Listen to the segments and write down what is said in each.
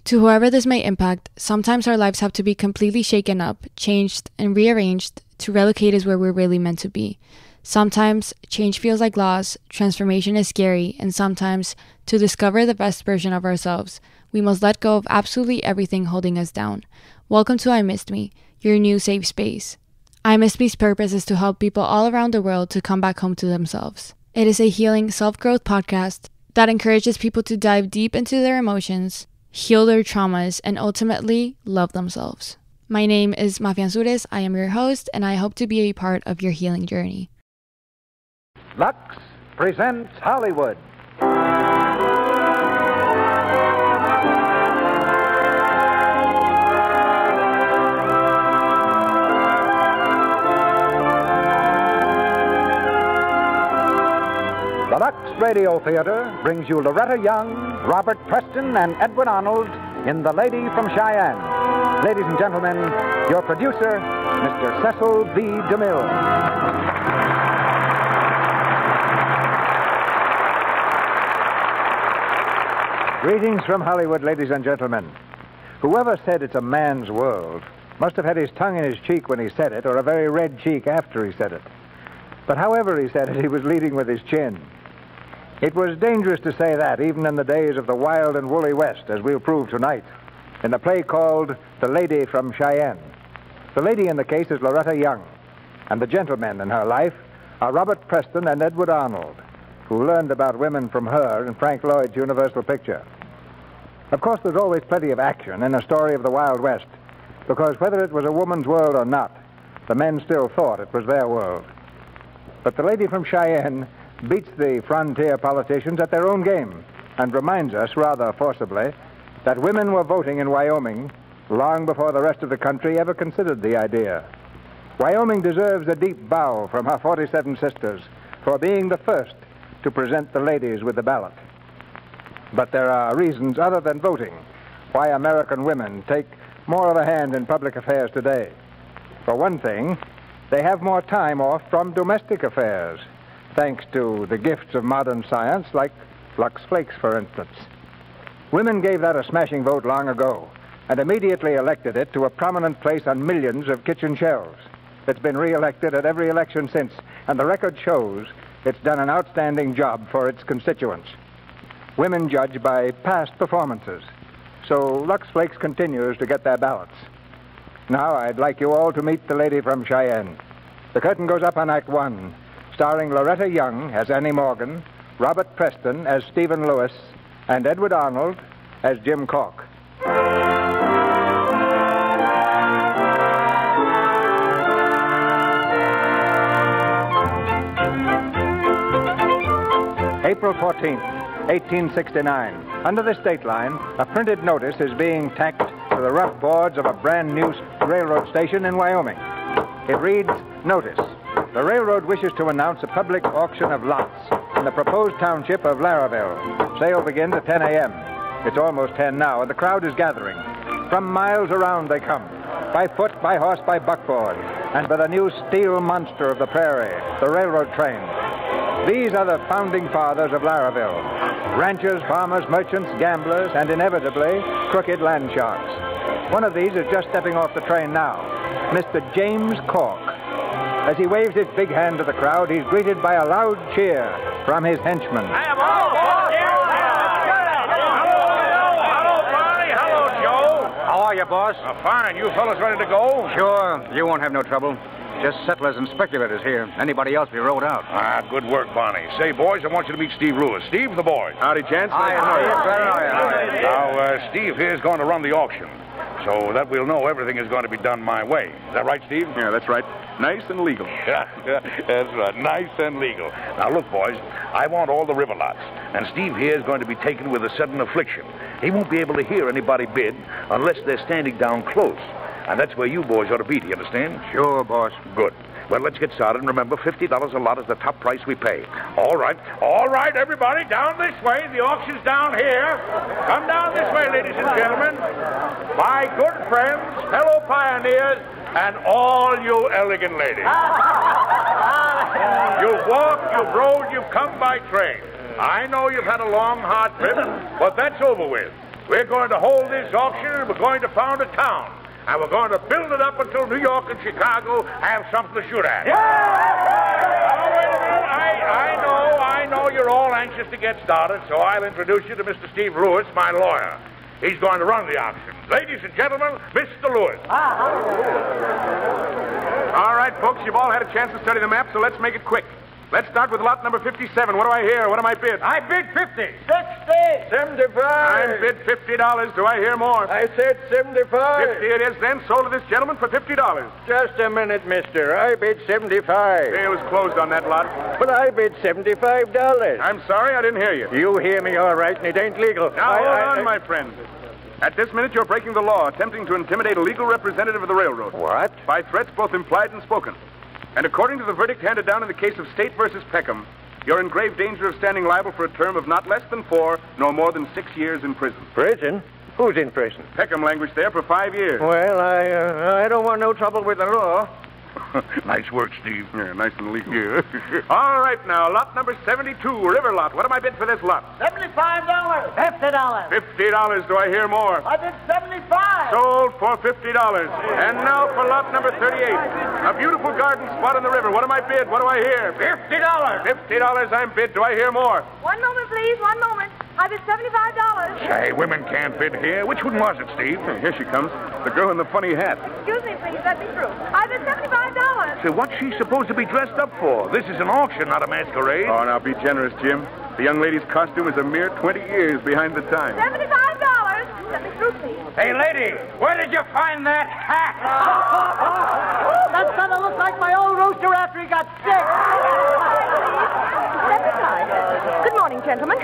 To whoever this may impact, sometimes our lives have to be completely shaken up, changed, and rearranged to relocate us where we're really meant to be. Sometimes change feels like loss, transformation is scary, and sometimes, to discover the best version of ourselves, we must let go of absolutely everything holding us down. Welcome to I Missed Me, your new safe space. I Missed Me's purpose is to help people all around the world to come back home to themselves. It is a healing self-growth podcast that encourages people to dive deep into their emotions, heal their traumas, and ultimately love themselves. My name is Mafia Ansures. I am your host, and I hope to be a part of your healing journey. Lux presents Hollywood. The Lux Radio Theater brings you Loretta Young, Robert Preston, and Edward Arnold in The Lady from Cheyenne. Ladies and gentlemen, your producer, Mr. Cecil B. DeMille. Greetings from Hollywood, ladies and gentlemen. Whoever said it's a man's world must have had his tongue in his cheek when he said it, or a very red cheek after he said it. But however he said it, he was leading with his chin. It was dangerous to say that, even in the days of the wild and woolly West, as we'll prove tonight, in the play called The Lady from Cheyenne. The lady in the case is Loretta Young, and the gentlemen in her life are Robert Preston and Edward Arnold, who learned about women from her in Frank Lloyd's Universal picture. Of course, there's always plenty of action in a story of the Wild West, because whether it was a woman's world or not, the men still thought it was their world. But The Lady from Cheyenne beats the frontier politicians at their own game and reminds us, rather forcibly, that women were voting in Wyoming long before the rest of the country ever considered the idea. Wyoming deserves a deep bow from her 47 sisters for being the first to present the ladies with the ballot. But there are reasons other than voting why American women take more of a hand in public affairs today. For one thing, they have more time off from domestic affairs, thanks to the gifts of modern science like Lux Flakes, for instance. Women gave that a smashing vote long ago and immediately elected it to a prominent place on millions of kitchen shelves. It's been re-elected at every election since, and the record shows it's done an outstanding job for its constituents. Women judge by past performances, so Lux Flakes continues to get their ballots. Now I'd like you all to meet the lady from Cheyenne. The curtain goes up on Act One, starring Loretta Young as Annie Morgan, Robert Preston as Stephen Lewis, and Edward Arnold as Jim Cork. April 14th, 1869. Under the state line, a printed notice is being tacked to the rough boards of a brand new railroad station in Wyoming. It reads, "Notice. The railroad wishes to announce a public auction of lots in the proposed township of Laraville. Sale begins at 10 a.m. It's almost 10 now, and the crowd is gathering. From miles around they come, by foot, by horse, by buckboard, and by the new steel monster of the prairie, the railroad train. These are the founding fathers of Laraville. Ranchers, farmers, merchants, gamblers, and inevitably, crooked land sharks. One of these is just stepping off the train now, Mr. James Cork. As he waves his big hand to the crowd, he's greeted by a loud cheer from his henchmen. Hello, Barney. Hello, Joe. How are you, boss? Fine. You fellas ready to go? Sure. You won't have no trouble. Just settlers and speculators here. Anybody else be rode out. Good work, Barney. Say, boys, I want you to meet Steve Lewis. Steve, the boy. Howdy, gents. Now, Steve here's going to run the auction, so that we'll know everything is going to be done my way. Is that right, Steve? Yeah, that's right. Nice and legal. Yeah, that's right. Nice and legal. Now, look, boys, I want all the river lots, and Steve here is going to be taken with a sudden affliction. He won't be able to hear anybody bid unless they're standing down close. And that's where you boys ought to be, do you understand? Sure, boss. Good. Well, let's get started. And remember, $50 a lot is the top price we pay. All right, everybody, down this way. The auction's down here. Come down this way, ladies and gentlemen. My good friends, fellow pioneers, and all you elegant ladies. You've walked, you've rode, you've come by train. I know you've had a long, hard trip, but that's over with. We're going to hold this auction, and we're going to found a town. And we're going to build it up until New York and Chicago have something to shoot at. Yeah! Now, wait a minute. I know you're all anxious to get started, so I'll introduce you to Mr. Steve Lewis, my lawyer. He's going to run the auction. Ladies and gentlemen, Mr. Lewis. All right, folks, you've all had a chance to study the map, so let's make it quick. Let's start with lot number 57. What do I hear? What am I bid? I bid 50. 60. 75. I bid $50. Do I hear more? I said 75. 50 it is then. Sold to this gentleman for $50. Just a minute, mister. I bid 75. It was closed on that lot. But I bid $75. I'm sorry, I didn't hear you. You hear me all right, and it ain't legal. Now, hold on, my friend. At this minute, you're breaking the law, attempting to intimidate a legal representative of the railroad. What? By threats both implied and spoken. And according to the verdict handed down in the case of State versus Peckham, you're in grave danger of standing liable for a term of not less than 4, nor more than 6 years in prison. Prison? Who's in prison? Peckham languished there for 5 years. Well, I don't want no trouble with the law. Nice work, Steve. Yeah, nice and legal. Yeah. All right, now, lot number 72, River Lot. What am I bid for this lot? $75. $50. $50. Do I hear more? I bid 75. Sold for $50. And now for lot number 38, a beautiful garden spot on the river. What am I bid? What do I hear? $50. $50 I'm bid. Do I hear more? 1 moment, please. 1 moment. I bid $75. Say, women can't bid here. Which one was it, Steve? Here she comes. The girl in the funny hat. Excuse me, please. Let me through. I bid $75. Say, what's she supposed to be dressed up for? This is an auction, not a masquerade. Oh, now, be generous, Jim. The young lady's costume is a mere 20 years behind the time. $75. Let me through, please. Hey, lady, where did you find that hat? That fellow looks like my old rooster after he got sick. Good morning, gentlemen.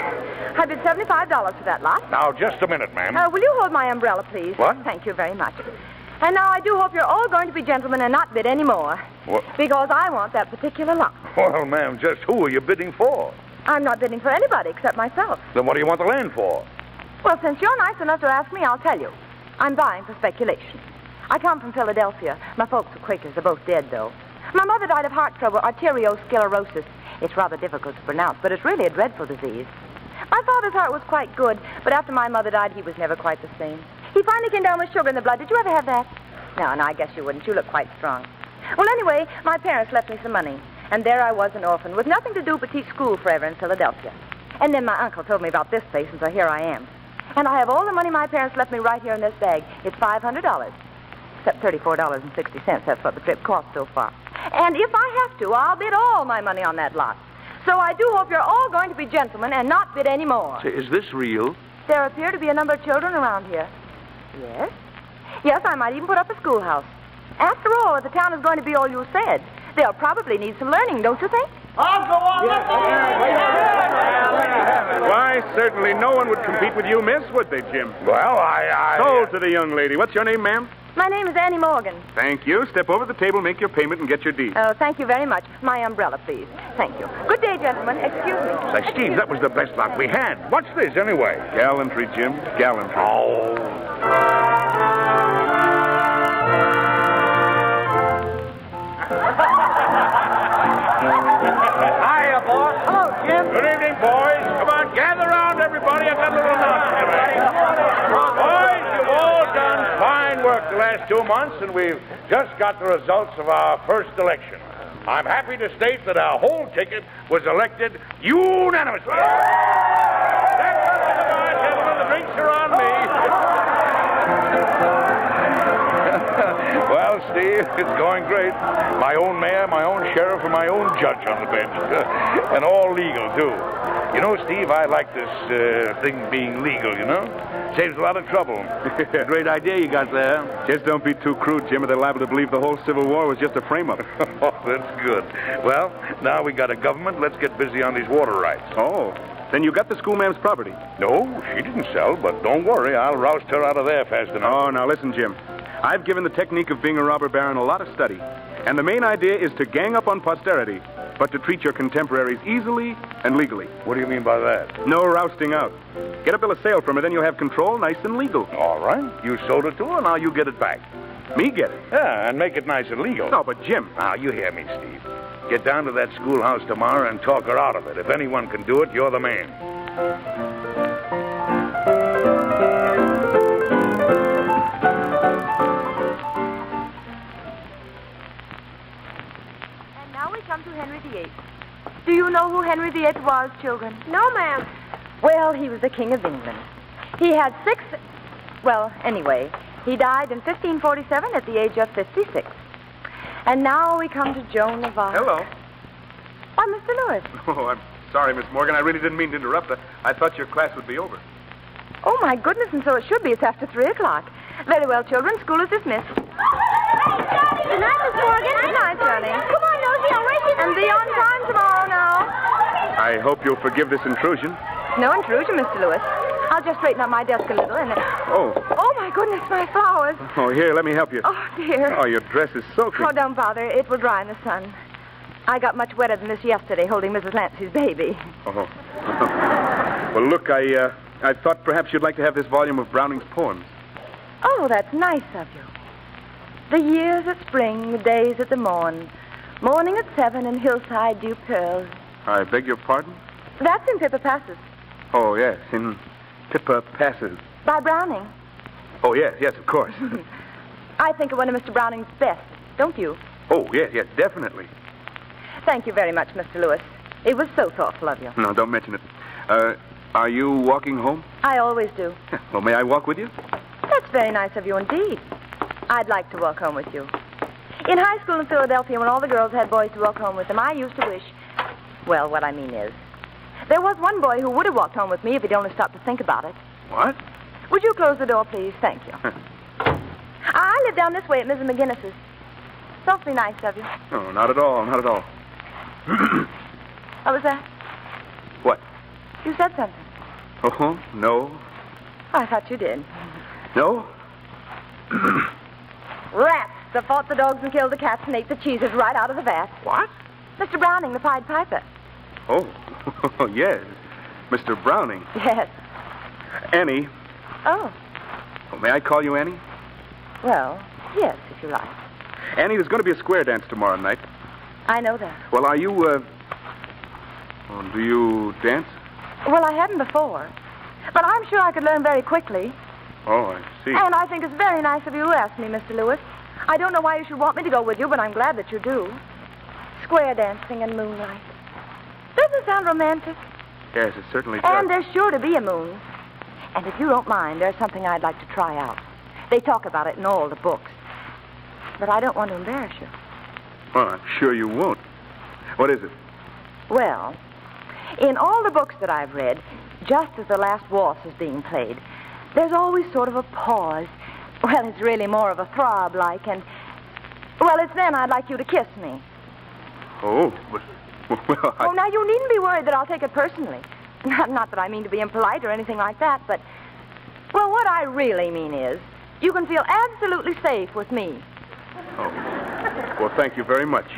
I bid $75 for that lot. Now, just a minute, ma'am. Will you hold my umbrella, please? What? Thank you very much. And now I do hope you're all going to be gentlemen and not bid any more. What? Because I want that particular lot. Well, ma'am, just who are you bidding for? I'm not bidding for anybody except myself. Then what do you want the land for? Well, since you're nice enough to ask me, I'll tell you. I'm buying for speculation. I come from Philadelphia. My folks were Quakers. They're both dead, though. My mother died of heart trouble, arteriosclerosis. It's rather difficult to pronounce, but it's really a dreadful disease. My father's heart was quite good, but after my mother died, he was never quite the same. He finally came down with sugar in the blood. Did you ever have that? No, I guess you wouldn't. You look quite strong. Well, anyway, my parents left me some money, and there I was, an orphan, with nothing to do but teach school forever in Philadelphia. And then my uncle told me about this place, and so here I am. And I have all the money my parents left me right here in this bag. It's $500, except $34.60. That's what the trip cost so far. And if I have to, I'll bid all my money on that lot. So I do hope you're all going to be gentlemen and not bid any more. Say, is this real? There appear to be a number of children around here. Yes? Yes, I might even put up a schoolhouse. After all, if the town is going to be all you said, they'll probably need some learning, don't you think? I'll go on. Why, certainly no one would compete with you, miss, would they, Jim? Well, I... Sold to the young lady. What's your name, ma'am? My name is Annie Morgan. Thank you. Step over the table, make your payment, and get your deed. Oh, thank you very much. My umbrella, please. Thank you. Good day, gentlemen. Excuse me. Say, Steve, that was the best lot we had. What's this, anyway? Gallantry, Jim. Gallantry. Oh. Hiya, boss. Hello, Jim. Good evening, boys. Come on, gather around, everybody. I've got a little announcement to make. Boys, you've all done fine work the last 2 months, and we've just got the results of our first election. I'm happy to state that our whole ticket was elected unanimously. Gentlemen, the drinks are on me. Well, Steve, it's going great. My own mayor, my own sheriff, and my own judge on the bench. And all legal, too. You know, Steve, I like this thing being legal, you know? Saves a lot of trouble. Great idea you got there. Just don't be too crude, Jim, or they're liable to believe the whole Civil War was just a frame-up. Oh, that's good. Well, now we got a government. Let's get busy on these water rights. Oh, then you got the schoolma'am's property. No, she didn't sell, but don't worry. I'll roust her out of there fast enough. Oh, now listen, Jim. I've given the technique of being a robber baron a lot of study. And the main idea is to gang up on posterity, but to treat your contemporaries easily and legally. What do you mean by that? No rousting out. Get a bill of sale from her, then you'll have control, nice and legal. All right. You sold it to her, now you get it back. Me get it? Yeah, and make it nice and legal. No, but Jim... Now, you hear me, Steve. Get down to that schoolhouse tomorrow and talk her out of it. If anyone can do it, you're the man. Henry VIII was, children? No, ma'am. Well, he was the King of England. He had 6... Well, anyway, he died in 1547 at the age of 56. And now we come to Joan of Arc. Hello. Oh, Mr. Lewis. Oh, I'm sorry, Miss Morgan. I really didn't mean to interrupt. I thought your class would be over. Oh, my goodness, and so it should be. It's after 3 o'clock. Very well, children. School is dismissed. Good night, Miss Morgan. Good night, Johnny. Come on, Nosy. I'll race you. And be on time tomorrow now. I hope you'll forgive this intrusion. No intrusion, Mr. Lewis. I'll just straighten up my desk a little and... Oh, my goodness, my flowers. Oh, here, let me help you. Oh, dear. Oh, your dress is soaking. Oh, don't bother. It will dry in the sun. I got much wetter than this yesterday holding Mrs. Lancey's baby. Oh. Well, look, I thought perhaps you'd like to have this volume of Browning's poems. Oh, that's nice of you. The years at spring, the days at the morn. Morning at 7 and hillside dew pearls. I beg your pardon? That's in Pippa Passes. Oh, yes, in Pippa Passes. By Browning. Oh, yes, of course. I think it one of Mr. Browning's best, don't you? Oh, yes, definitely. Thank you very much, Mr. Lewis. It was so thoughtful of you. No, don't mention it. Are you walking home? I always do. Well, may I walk with you? That's very nice of you indeed. I'd like to walk home with you. In high school in Philadelphia, when all the girls had boys to walk home with them, I used to wish... Well, what I mean is... There was one boy who would have walked home with me if he'd only stopped to think about it. What? Would you close the door, please? Thank you. I live down this way at Mrs. McGinnis's. It's awfully nice of you. No, not at all. What was that? What? You said something. Oh, no. I thought you did. No? Rats that fought the dogs and killed the cats and ate the cheeses right out of the vat. What? Mr. Browning, the Pied Piper. Oh, yes. Mr. Browning. Yes. Annie. Oh. May I call you Annie? Well, yes, if you like. Annie, there's going to be a square dance tomorrow night. I know that. Well, are you, do you dance? Well, I haven't before. But I'm sure I could learn very quickly. Oh, I see. And I think it's very nice of you to ask me, Mr. Lewis. I don't know why you should want me to go with you, but I'm glad that you do. Square dancing and moonlight. Doesn't it sound romantic? Yes, it certainly does. And there's sure to be a moon. And if you don't mind, there's something I'd like to try out. They talk about it in all the books. But I don't want to embarrass you. Well, I'm sure you won't. What is it? Well, in all the books that I've read, just as the last waltz is being played, there's always sort of a pause. Well, it's really more of a throb-like, and... Well, it's then I'd like you to kiss me. Oh, but... Well, Oh, now, you needn't be worried that I'll take it personally. Not that I mean to be impolite or anything like that, but... Well, what I really mean is, you can feel absolutely safe with me. Oh. Well, thank you very much.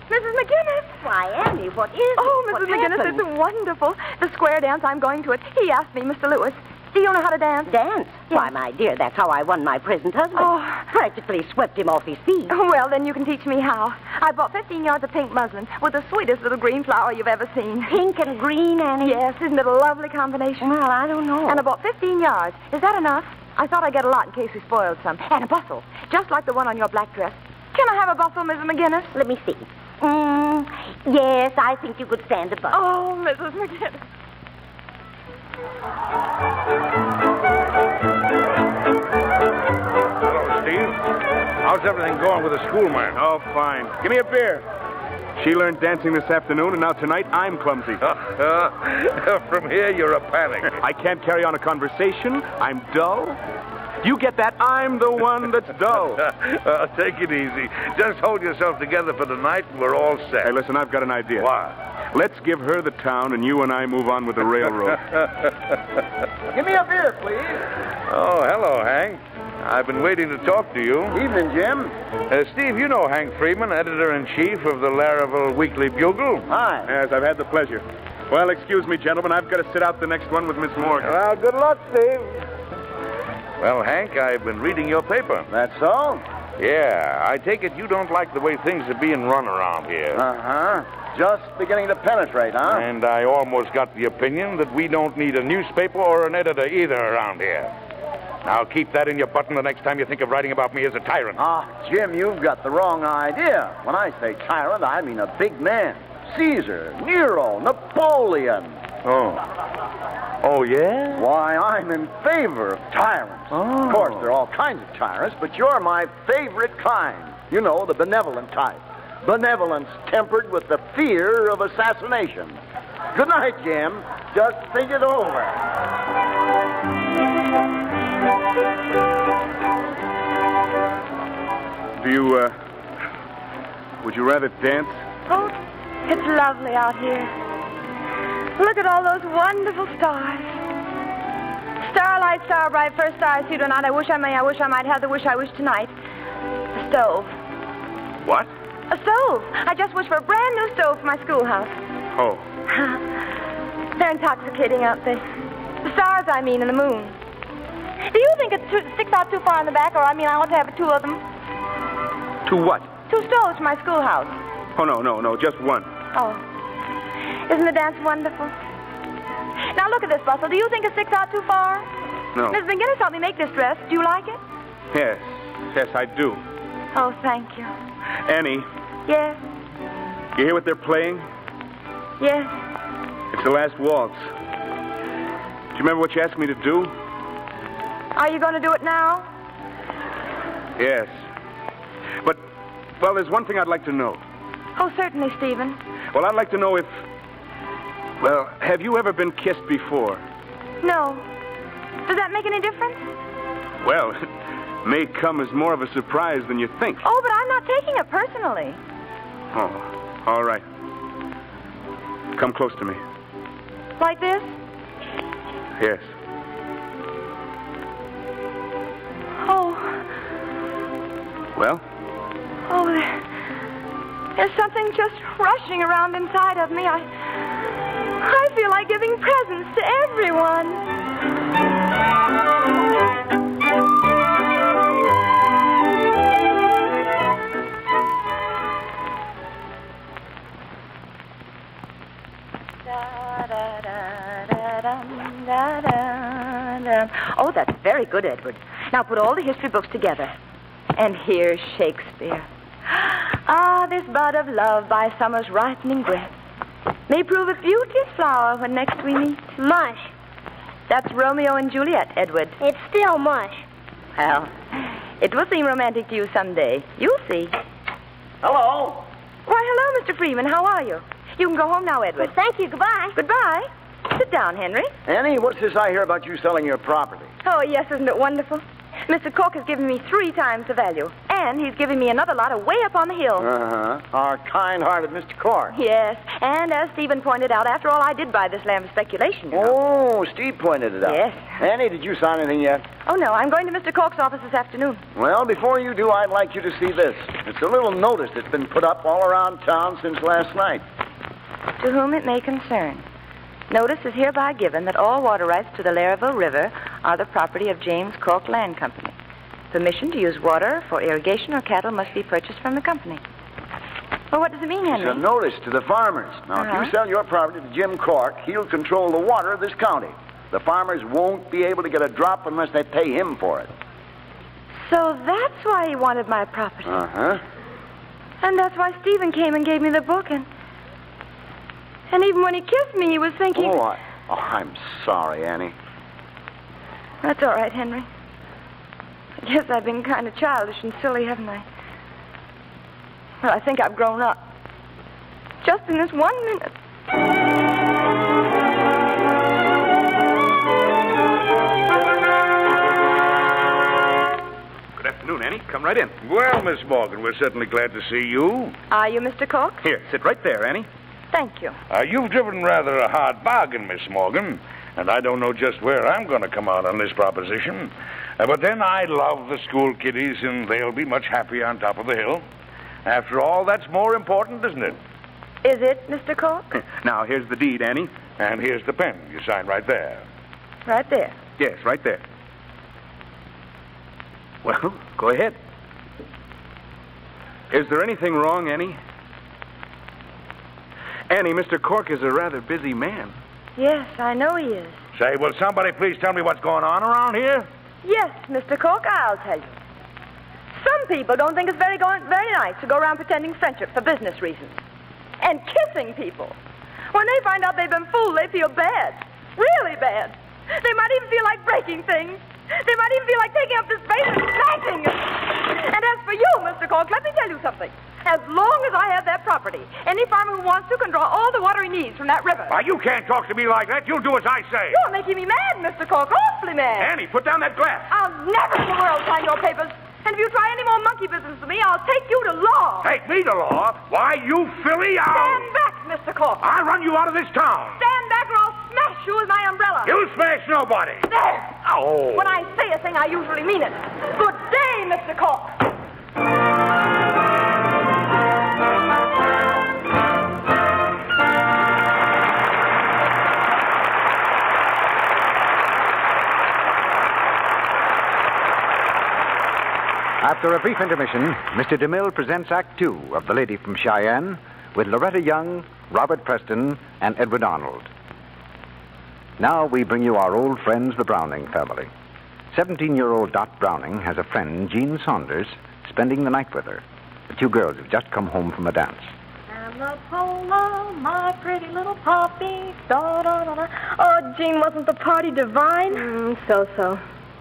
Mrs. McGinnis! Why, Annie, what is it? Oh, Mrs. What McGinnis, happened? it's wonderful. The square dance I'm going to it. He asked me, Mr. Lewis. Do you know how to dance? Dance? Yes. Why, my dear, that's how I won my present husband. Oh. Practically swept him off his feet. Well, then you can teach me how. I bought 15 yards of pink muslin with the sweetest little green flower you've ever seen. Pink and green, Annie? Yes, isn't it a lovely combination? Well, I don't know. And I bought 15 yards. Is that enough? I thought I'd get a lot in case we spoiled some. And a bustle, just like the one on your black dress. Can I have a bustle, Mrs. McGinnis? Let me see. Yes, I think you could stand a bustle. Oh, Mrs. McGinnis. Hello, Steve. How's everything going with the schoolmarm? Oh, fine. Give me a beer. She learned dancing this afternoon, and now tonight I'm clumsy. From here, you're a panic. I can't carry on a conversation. I'm dull. Do you get that? I'm the one that's dull. Take it easy. Just hold yourself together for the night, and we're all set. Hey, listen, I've got an idea. What? Let's give her the town, and you and I move on with the railroad. Give me a beer, please. Oh, hello, Hank. I've been waiting to talk to you. Evening, Jim. Steve, you know Hank Freeman, editor-in-chief of the Laravel Weekly Bugle. Hi. Yes, I've had the pleasure. Well, excuse me, gentlemen. I've got to sit out the next one with Miss Morgan. Well, good luck, Steve. Well, Hank, I've been reading your paper. That's so? Yeah, I take it you don't like the way things are being run around here. Uh-huh. Just beginning to penetrate, huh? And I almost got the opinion that we don't need a newspaper or an editor either around here. Now keep that in your button the next time you think of writing about me as a tyrant. Ah, Jim, you've got the wrong idea. When I say tyrant, I mean a big man. Caesar, Nero, Napoleon. Oh, yeah? Why, I'm in favor of tyrants. Oh. Of course, there are all kinds of tyrants, but you're my favorite kind. You know, the benevolent type. Benevolence tempered with the fear of assassination. Good night, Jim. Just think it over. Would you rather dance? Oh, it's lovely out here. Look at all those wonderful stars. Starlight, star bright, first star I see tonight. I wish I might have the wish I wish tonight. A stove. What? A stove. I just wish for a brand new stove for my schoolhouse. Oh. They're intoxicating, aren't they? The stars, I mean, and the moon. Do you think it sticks out too far in the back, or I ought to have two of them? To what? 2 stoves for my schoolhouse. Oh, no, just one. Oh. Isn't the dance wonderful? Now look at this, Bustle. Do you think it sticks out too far? No. Miss McGinnis helped me make this dress. Do you like it? Yes, I do. Oh, thank you. Annie, Yes. you hear what they're playing? Yes. It's the last waltz. Do you remember what you asked me to do? Are you going to do it now? Yes. But, well, there's one thing I'd like to know. Oh, certainly, Stephen. Well, I'd like to know if... Well, have you ever been kissed before? No. Does that make any difference? Well, it may come as more of a surprise than you think. Oh, but I'm not taking it personally. Oh, all right. Come close to me. Like this? Yes. Oh. Well? Oh, there's something just rushing around inside of me. I feel like giving presents to everyone. Oh, that's very good, Edward. Now put all the history books together. And here's Shakespeare. Ah, this bud of love by summer's ripening breath may prove a beauteous flower when next we meet. Mush. That's Romeo and Juliet, Edward. It's still mush. Well, it will seem romantic to you someday. You'll see. Hello. Why, hello, Mr. Freeman. How are you? You can go home now, Edward. Well, thank you. Goodbye. Goodbye. Sit down, Henry. Annie, what's this I hear about you selling your property? Oh, yes, isn't it wonderful? Mr. Cork has given me 3 times the value. And he's giving me another lot way up on the hill. Uh-huh. Our kind-hearted Mr. Cork. Yes. And as Stephen pointed out, after all, I did buy this land for speculation. Oh, Steve pointed it out. Yes. Annie, did you sign anything yet? Oh, no. I'm going to Mr. Cork's office this afternoon. Well, before you do, I'd like you to see this. It's a little notice that's been put up all around town since last night. To whom it may concern. Notice is hereby given that all water rights to the Laravel River are the property of James Cork Land Company. Permission to use water for irrigation or cattle must be purchased from the company. Well, what does it mean, Henry? It's a notice to the farmers. Now, if you sell your property to Jim Cork, he'll control the water of this county. The farmers won't be able to get a drop unless they pay him for it. So that's why he wanted my property. Uh-huh. And that's why Stephen came and gave me the book. And even when he kissed me, he was thinking... Oh, I'm sorry, Annie. That's all right, Henry. I guess I've been kind of childish and silly, haven't I? Well, I think I've grown up. Just in this 1 minute. Good afternoon, Annie. Come right in. Well, Miss Morgan, we're certainly glad to see you. Are you Mr. Cork? Here, sit right there, Annie. Thank you. You've driven rather a hard bargain, Miss Morgan, and I don't know just where I'm going to come out on this proposition. But then I love the school kiddies, and they'll be much happier on top of the hill. After all, that's more important, isn't it? Is it, Mr. Cork? Now, here's the deed, Annie. And here's the pen. You sign right there. Right there. Yes, right there. Well, go ahead. Is there anything wrong, Annie? Annie, Mr. Cork is a rather busy man. Yes, I know he is. Say, will somebody please tell me what's going on around here? Yes, Mr. Cork, I'll tell you. Some people don't think it's very nice to go around pretending friendship for business reasons. And kissing people. When they find out they've been fooled, they feel bad. Really bad. They might even feel like breaking things. They might even feel like taking up this space and smashing it. And as for you, Mr. Cork, let me tell you something. As long as I have that property, any farmer who wants to can draw all the water he needs from that river. Why, you can't talk to me like that. You'll do as I say. You're making me mad, Mr. Cork. Awfully mad. Annie, put down that glass. I'll never in the world sign your papers. And if you try any more monkey business with me, I'll take you to law. Take me to law? Why, you filly, Stand back, Mr. Cork. I'll run you out of this town. Stand back or I'll smash you with my umbrella. You'll smash nobody. There. Oh. When I say a thing, I usually mean it. Good day, Mr. Cork. After a brief intermission, Mr. DeMille presents Act Two of The Lady from Cheyenne with Loretta Young, Robert Preston, and Edward Arnold. Now we bring you our old friends, the Browning family. 17-year-old Dot Browning has a friend, Jean Saunders, spending the night with her. The two girls have just come home from a dance. Amapola, my pretty little poppy. Da-da-da-da. Oh, Jean, wasn't the party divine? So-so.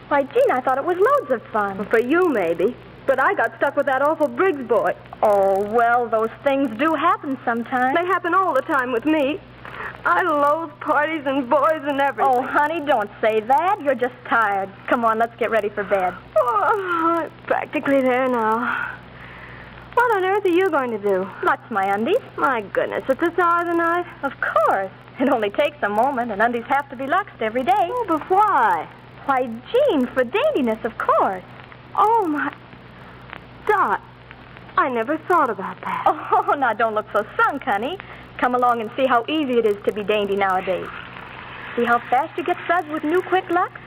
Why, Jean, I thought it was loads of fun. Well, for you, maybe. But I got stuck with that awful Briggs boy. Oh, well, those things do happen sometimes. They happen all the time with me. I loathe parties and boys and everything. Oh, honey, don't say that. You're just tired. Come on, let's get ready for bed. Oh, I'm practically there now. What on earth are you going to do? Lux my undies. My goodness, at this hour of the night? Of course. It only takes a moment, and undies have to be luxed every day. Oh, but why? Why, Jean, for daintiness, of course. Oh, my... Dot, I never thought about that. Oh, now don't look so sunk, honey. Come along and see how easy it is to be dainty nowadays. See how fast you get suds with new Quick Lux?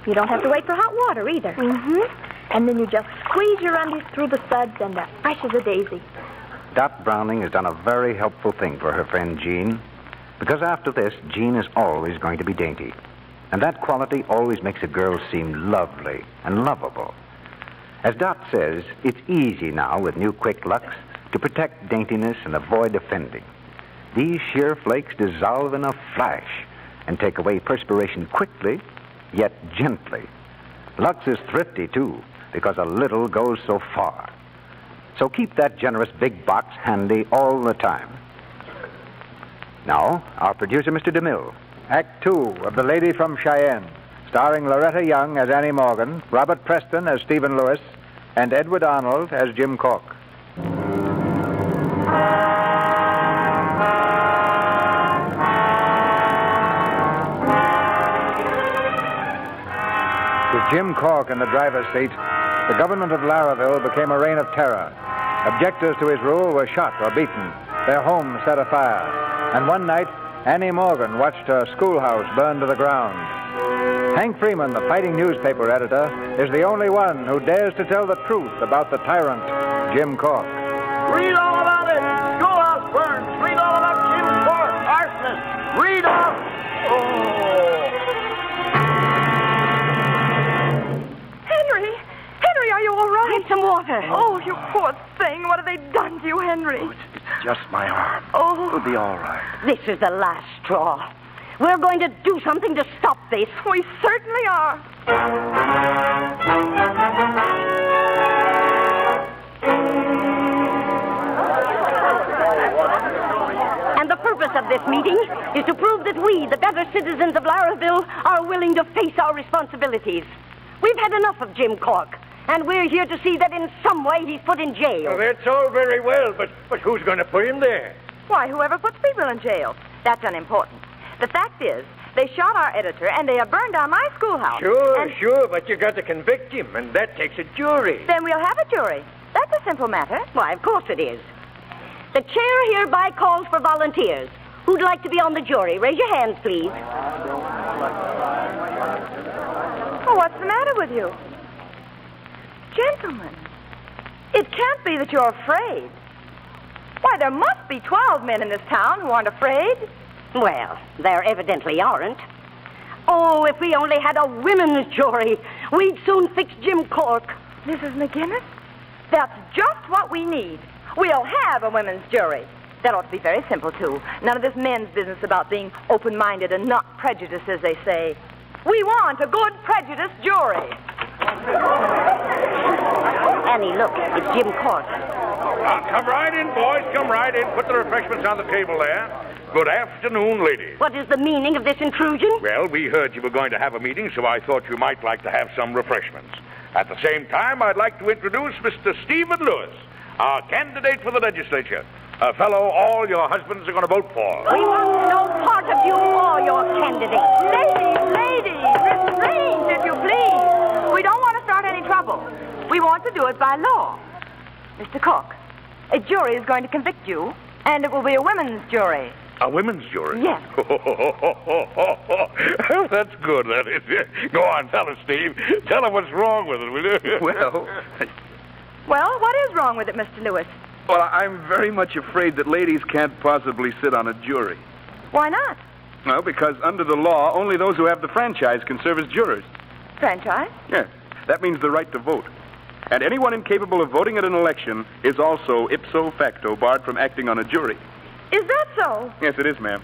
You don't have to wait for hot water, either. Mm-hmm. And then you just squeeze your undies through the suds and they're fresh as a daisy. Dot Browning has done a very helpful thing for her friend Jean, because after this, Jean is always going to be dainty. And that quality always makes a girl seem lovely and lovable. As Dot says, it's easy now with new Quick Lux to protect daintiness and avoid offending. These sheer flakes dissolve in a flash and take away perspiration quickly, yet gently. Lux is thrifty, too, because a little goes so far. So keep that generous big box handy all the time. Now, our producer, Mr. DeMille. Act Two of The Lady from Cheyenne, starring Loretta Young as Annie Morgan, Robert Preston as Stephen Lewis, and Edward Arnold as Jim Cork. With Jim Cork in the driver's seat, the government of Laravel became a reign of terror. Objectors to his rule were shot or beaten, their homes set afire, and one night, Annie Morgan watched her schoolhouse burn to the ground. Hank Freeman, the fighting newspaper editor, is the only one who dares to tell the truth about the tyrant, Jim Cork. Read all about it. Schoolhouse burns. Read all about Jim Cork, arsonist. Read all... Henry, are you all right? Need some water. Oh, you poor thing. What have they done to you, Henry? Oh, it's just my arm. Oh. It'll be all right. This is the last straw. We're going to do something to stop this. We certainly are. And the purpose of this meeting is to prove that we, the better citizens of Laravel, are willing to face our responsibilities. We've had enough of Jim Cork, and we're here to see that in some way he's put in jail. Well, that's all very well, but who's going to put him there? Why, whoever puts people in jail. That's unimportant. The fact is, they shot our editor, and they have burned down my schoolhouse. Sure, but you got to convict him, and that takes a jury. Then we'll have a jury. That's a simple matter. Why, of course it is. The chair hereby calls for volunteers. Who'd like to be on the jury? Raise your hands, please. Oh, what's the matter with you? Gentlemen, it can't be that you're afraid. Why, there must be 12 men in this town who aren't afraid. Well, there evidently aren't. Oh, if we only had a women's jury, we'd soon fix Jim Cork. Mrs. McGinnis, that's just what we need. We'll have a women's jury. That ought to be very simple, too. None of this men's business about being open-minded and not prejudiced, as they say. We want a good prejudiced jury. Annie, look, it's Jim Cork. Come right in, boys. Come right in. Put the refreshments on the table there. Good afternoon, ladies. What is the meaning of this intrusion? Well, we heard you were going to have a meeting, so I thought you might like to have some refreshments. At the same time, I'd like to introduce Mr. Stephen Lewis, our candidate for the legislature. A fellow all your husbands are going to vote for. We want no part of you or your candidate. Ladies, restraint, if you please. We don't want to start any trouble. We want to do it by law. Mr. Cork, a jury is going to convict you, and it will be a women's jury. A women's jury? Yes. That's good, that is. Go on, tell us, Steve. Tell us what's wrong with it, will you? Well, what is wrong with it, Mr. Lewis? Well, I'm very much afraid that ladies can't possibly sit on a jury. Why not? Well, because under the law, only those who have the franchise can serve as jurors. Franchise? Yes. That means the right to vote. And anyone incapable of voting at an election is also ipso facto barred from acting on a jury. Is that so? Yes, it is, ma'am.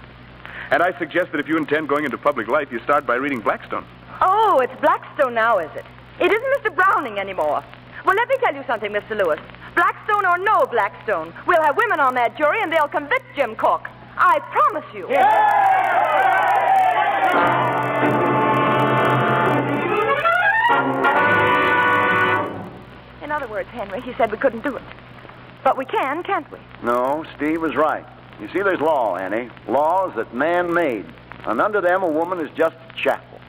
And I suggest that if you intend going into public life, you start by reading Blackstone. Oh, it's Blackstone now, is it? It isn't Mr. Browning anymore. Well, let me tell you something, Mr. Lewis. Blackstone or no Blackstone, we'll have women on that jury and they'll convict Jim Cork. I promise you. In other words, Henry, he said we couldn't do it. But we can, can't we? No, Steve was right. You see, there's law, Annie. Laws that man made. And under them, a woman is just chattel.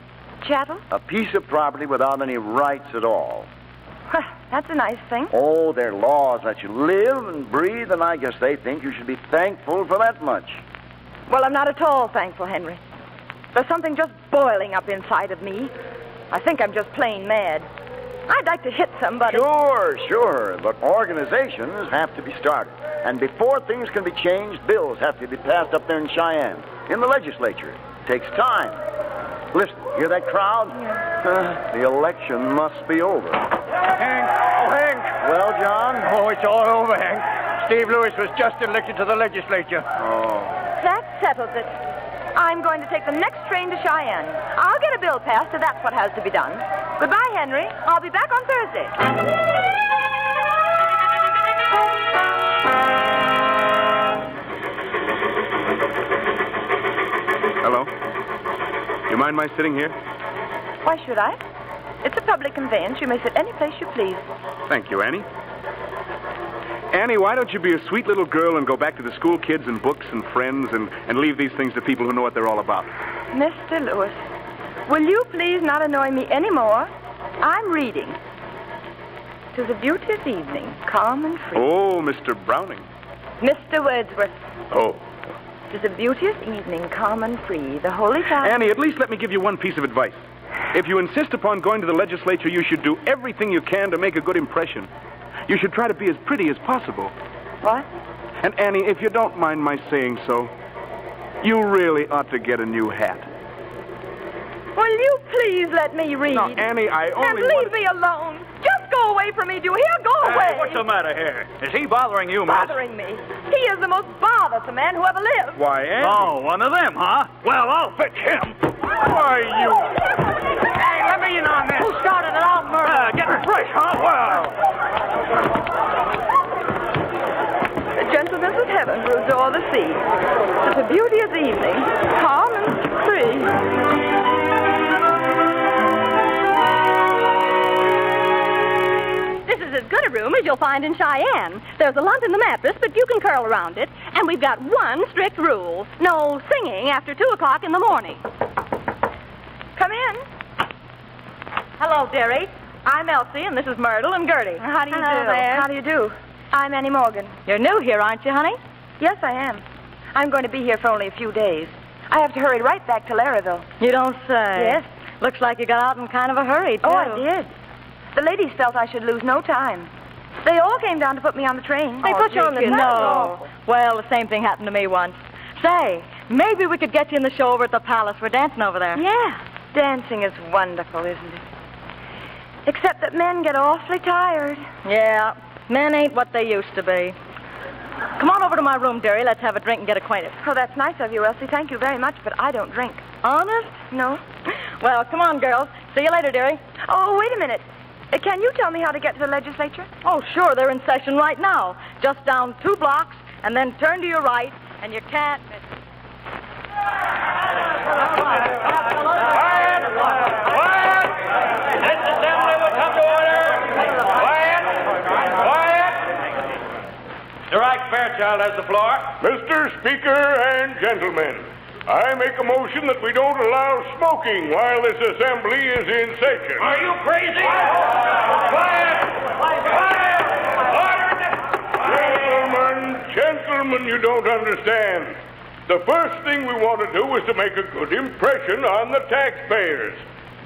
Chattel? A piece of property without any rights at all. That's a nice thing. Oh, they're laws that you live and breathe, and I guess they think you should be thankful for that much. Well, I'm not at all thankful, Henry. There's something just boiling up inside of me. I think I'm just plain mad. I'd like to hit somebody. Sure. But organizations have to be started. And before things can be changed, bills have to be passed up there in Cheyenne, in the legislature. It takes time. Listen, hear that crowd? Yeah. The election must be over. Hank! Oh, Hank! Well, John? Oh, it's all over, Hank. Steve Lewis was just elected to the legislature. Oh. That settles it. I'm going to take the next train to Cheyenne. I'll get a bill passed if that's what has to be done. Goodbye, Henry. I'll be back on Thursday. Hello? You mind my sitting here? Why should I? It's a public conveyance. You may sit any place you please. Thank you, Annie. Annie, why don't you be a sweet little girl and go back to the school kids and books and friends and leave these things to people who know what they're all about? Mr. Lewis, will you please not annoy me anymore? I'm reading. "'Tis a beauteous evening, calm and free." Oh, Mr. Browning. Mr. Wordsworth. Oh. "'Tis a beauteous evening, calm and free, the holy town..." Annie, at least let me give you one piece of advice. If you insist upon going to the legislature, you should do everything you can to make a good impression. You should try to be as pretty as possible. What? And, Annie, if you don't mind my saying so, you really ought to get a new hat. Will you please let me read? No, Annie, I only And leave me alone. Just go away from me, do you hear? Go away. What's the matter here? Is he bothering you, miss? Bothering me? He is the most bothersome man who ever lived. Why, Annie? Oh, one of them, huh? Well, I'll fix him. Why, you... Hey, let me in on this. Who started it out, murder? Getting fresh, huh? Well... The gentleness of heaven broods o'er the sea. It's a beauteous evening, calm and free. This is as good a room as you'll find in Cheyenne. There's a lump in the mattress, but you can curl around it. And we've got one strict rule. No singing after 2 o'clock in the morning. Come in. Hello, dearie. I'm Elsie, and this is Myrtle and Gertie. How do you do? there. How do you do? I'm Annie Morgan. You're new here, aren't you, honey? Yes, I am. I'm going to be here for only a few days. I have to hurry right back to Larryville. You don't say. Yes. Looks like you got out in kind of a hurry, too. Oh, I did. The ladies felt I should lose no time. They all came down to put me on the train. They put you on the train? No. Well, the same thing happened to me once. Say, maybe we could get you in the show over at the Palace. We're dancing over there. Yeah. Dancing is wonderful, isn't it? Except that men get awfully tired. Yeah, men ain't what they used to be. Come on over to my room, dearie. Let's have a drink and get acquainted. Oh, that's nice of you, Elsie. Thank you very much, but I don't drink. Honest? No. Well, come on, girls. See you later, dearie. Oh, wait a minute. Can you tell me how to get to the legislature? Oh, sure. They're in session right now. Just down 2 blocks, and then turn to your right, and you can't miss it. Quiet! Quiet! This assembly will come to order. Quiet! Quiet! Mr. Ike Fairchild has the floor. Mr. Speaker and gentlemen, I make a motion that we don't allow smoking while this assembly is in session. Are you crazy? Quiet! Quiet! Order! Gentlemen, you don't understand. The first thing we want to do is to make a good impression on the taxpayers.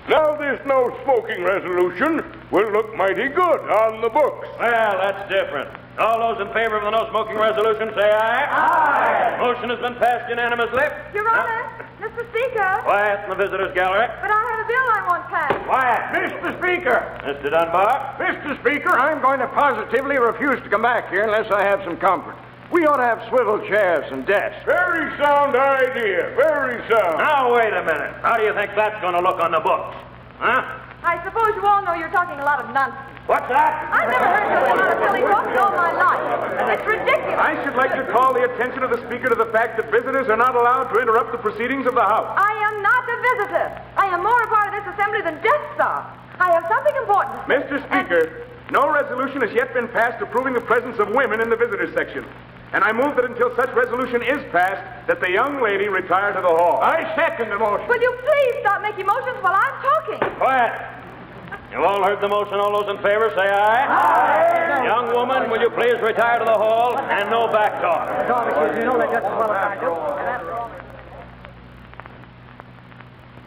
Now this no smoking resolution will look mighty good on the books. Well, that's different. All those in favor of the no-smoking resolution, say aye. Aye. Motion has been passed unanimously. Your Honor, Mr. Speaker. Quiet in the visitors' gallery. But I have a bill I want passed. Quiet. Mr. Speaker. Mr. Dunbar. Mr. Speaker, I'm going to positively refuse to come back here unless I have some comfort. We ought to have swivel chairs and desks. Very sound idea. Very sound. Now, wait a minute. How do you think that's going to look on the books? Huh? I suppose you all know you're talking a lot of nonsense. What's that? I've never heard such a lot of silly talk in all my life. It's ridiculous. I should like to call the attention of the Speaker to the fact that visitors are not allowed to interrupt the proceedings of the House. I am not a visitor. I am more a part of this assembly than guests are. I have something important to say. Mr. Speaker, no resolution has yet been passed approving the presence of women in the visitors section. And I move that until such resolution is passed, that the young lady retire to the hall. I second the motion. Will you please stop making motions while I'm talking? Quiet. You've all heard the motion. All those in favor, say aye. Aye. Young woman, will you please retire to the hall and no back talk? You know that just as well as I do.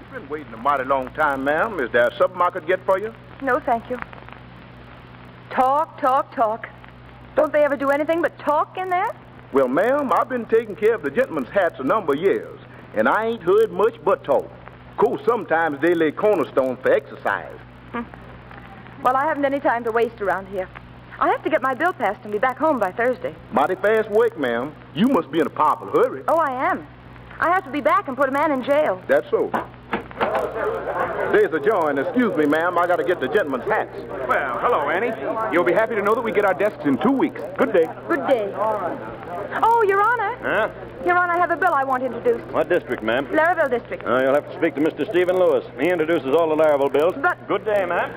You've been waiting a mighty long time, ma'am. Is there something I could get for you? No, thank you. Talk, talk, talk. Don't they ever do anything but talk in there? Well, ma'am, I've been taking care of the gentlemen's hats a number of years, and I ain't heard much but talk. Of course, sometimes they lay cornerstones for exercise. Well, I haven't any time to waste around here. I have to get my bill passed and be back home by Thursday. Mighty fast work, ma'am. You must be in a powerful hurry. Oh, I am. I have to be back and put a man in jail. That's so. There's a joint. Excuse me, ma'am. I got to get the gentlemen's hats. Well, hello, Annie. You'll be happy to know that we get our desks in 2 weeks. Good day. Good day. Oh, Your Honor. Huh? Your Honor, I have a bill I want introduced. What district, ma'am? Laravel District. You'll have to speak to Mr. Stephen Lewis. He introduces all the Laravel bills. But... Good day, ma'am.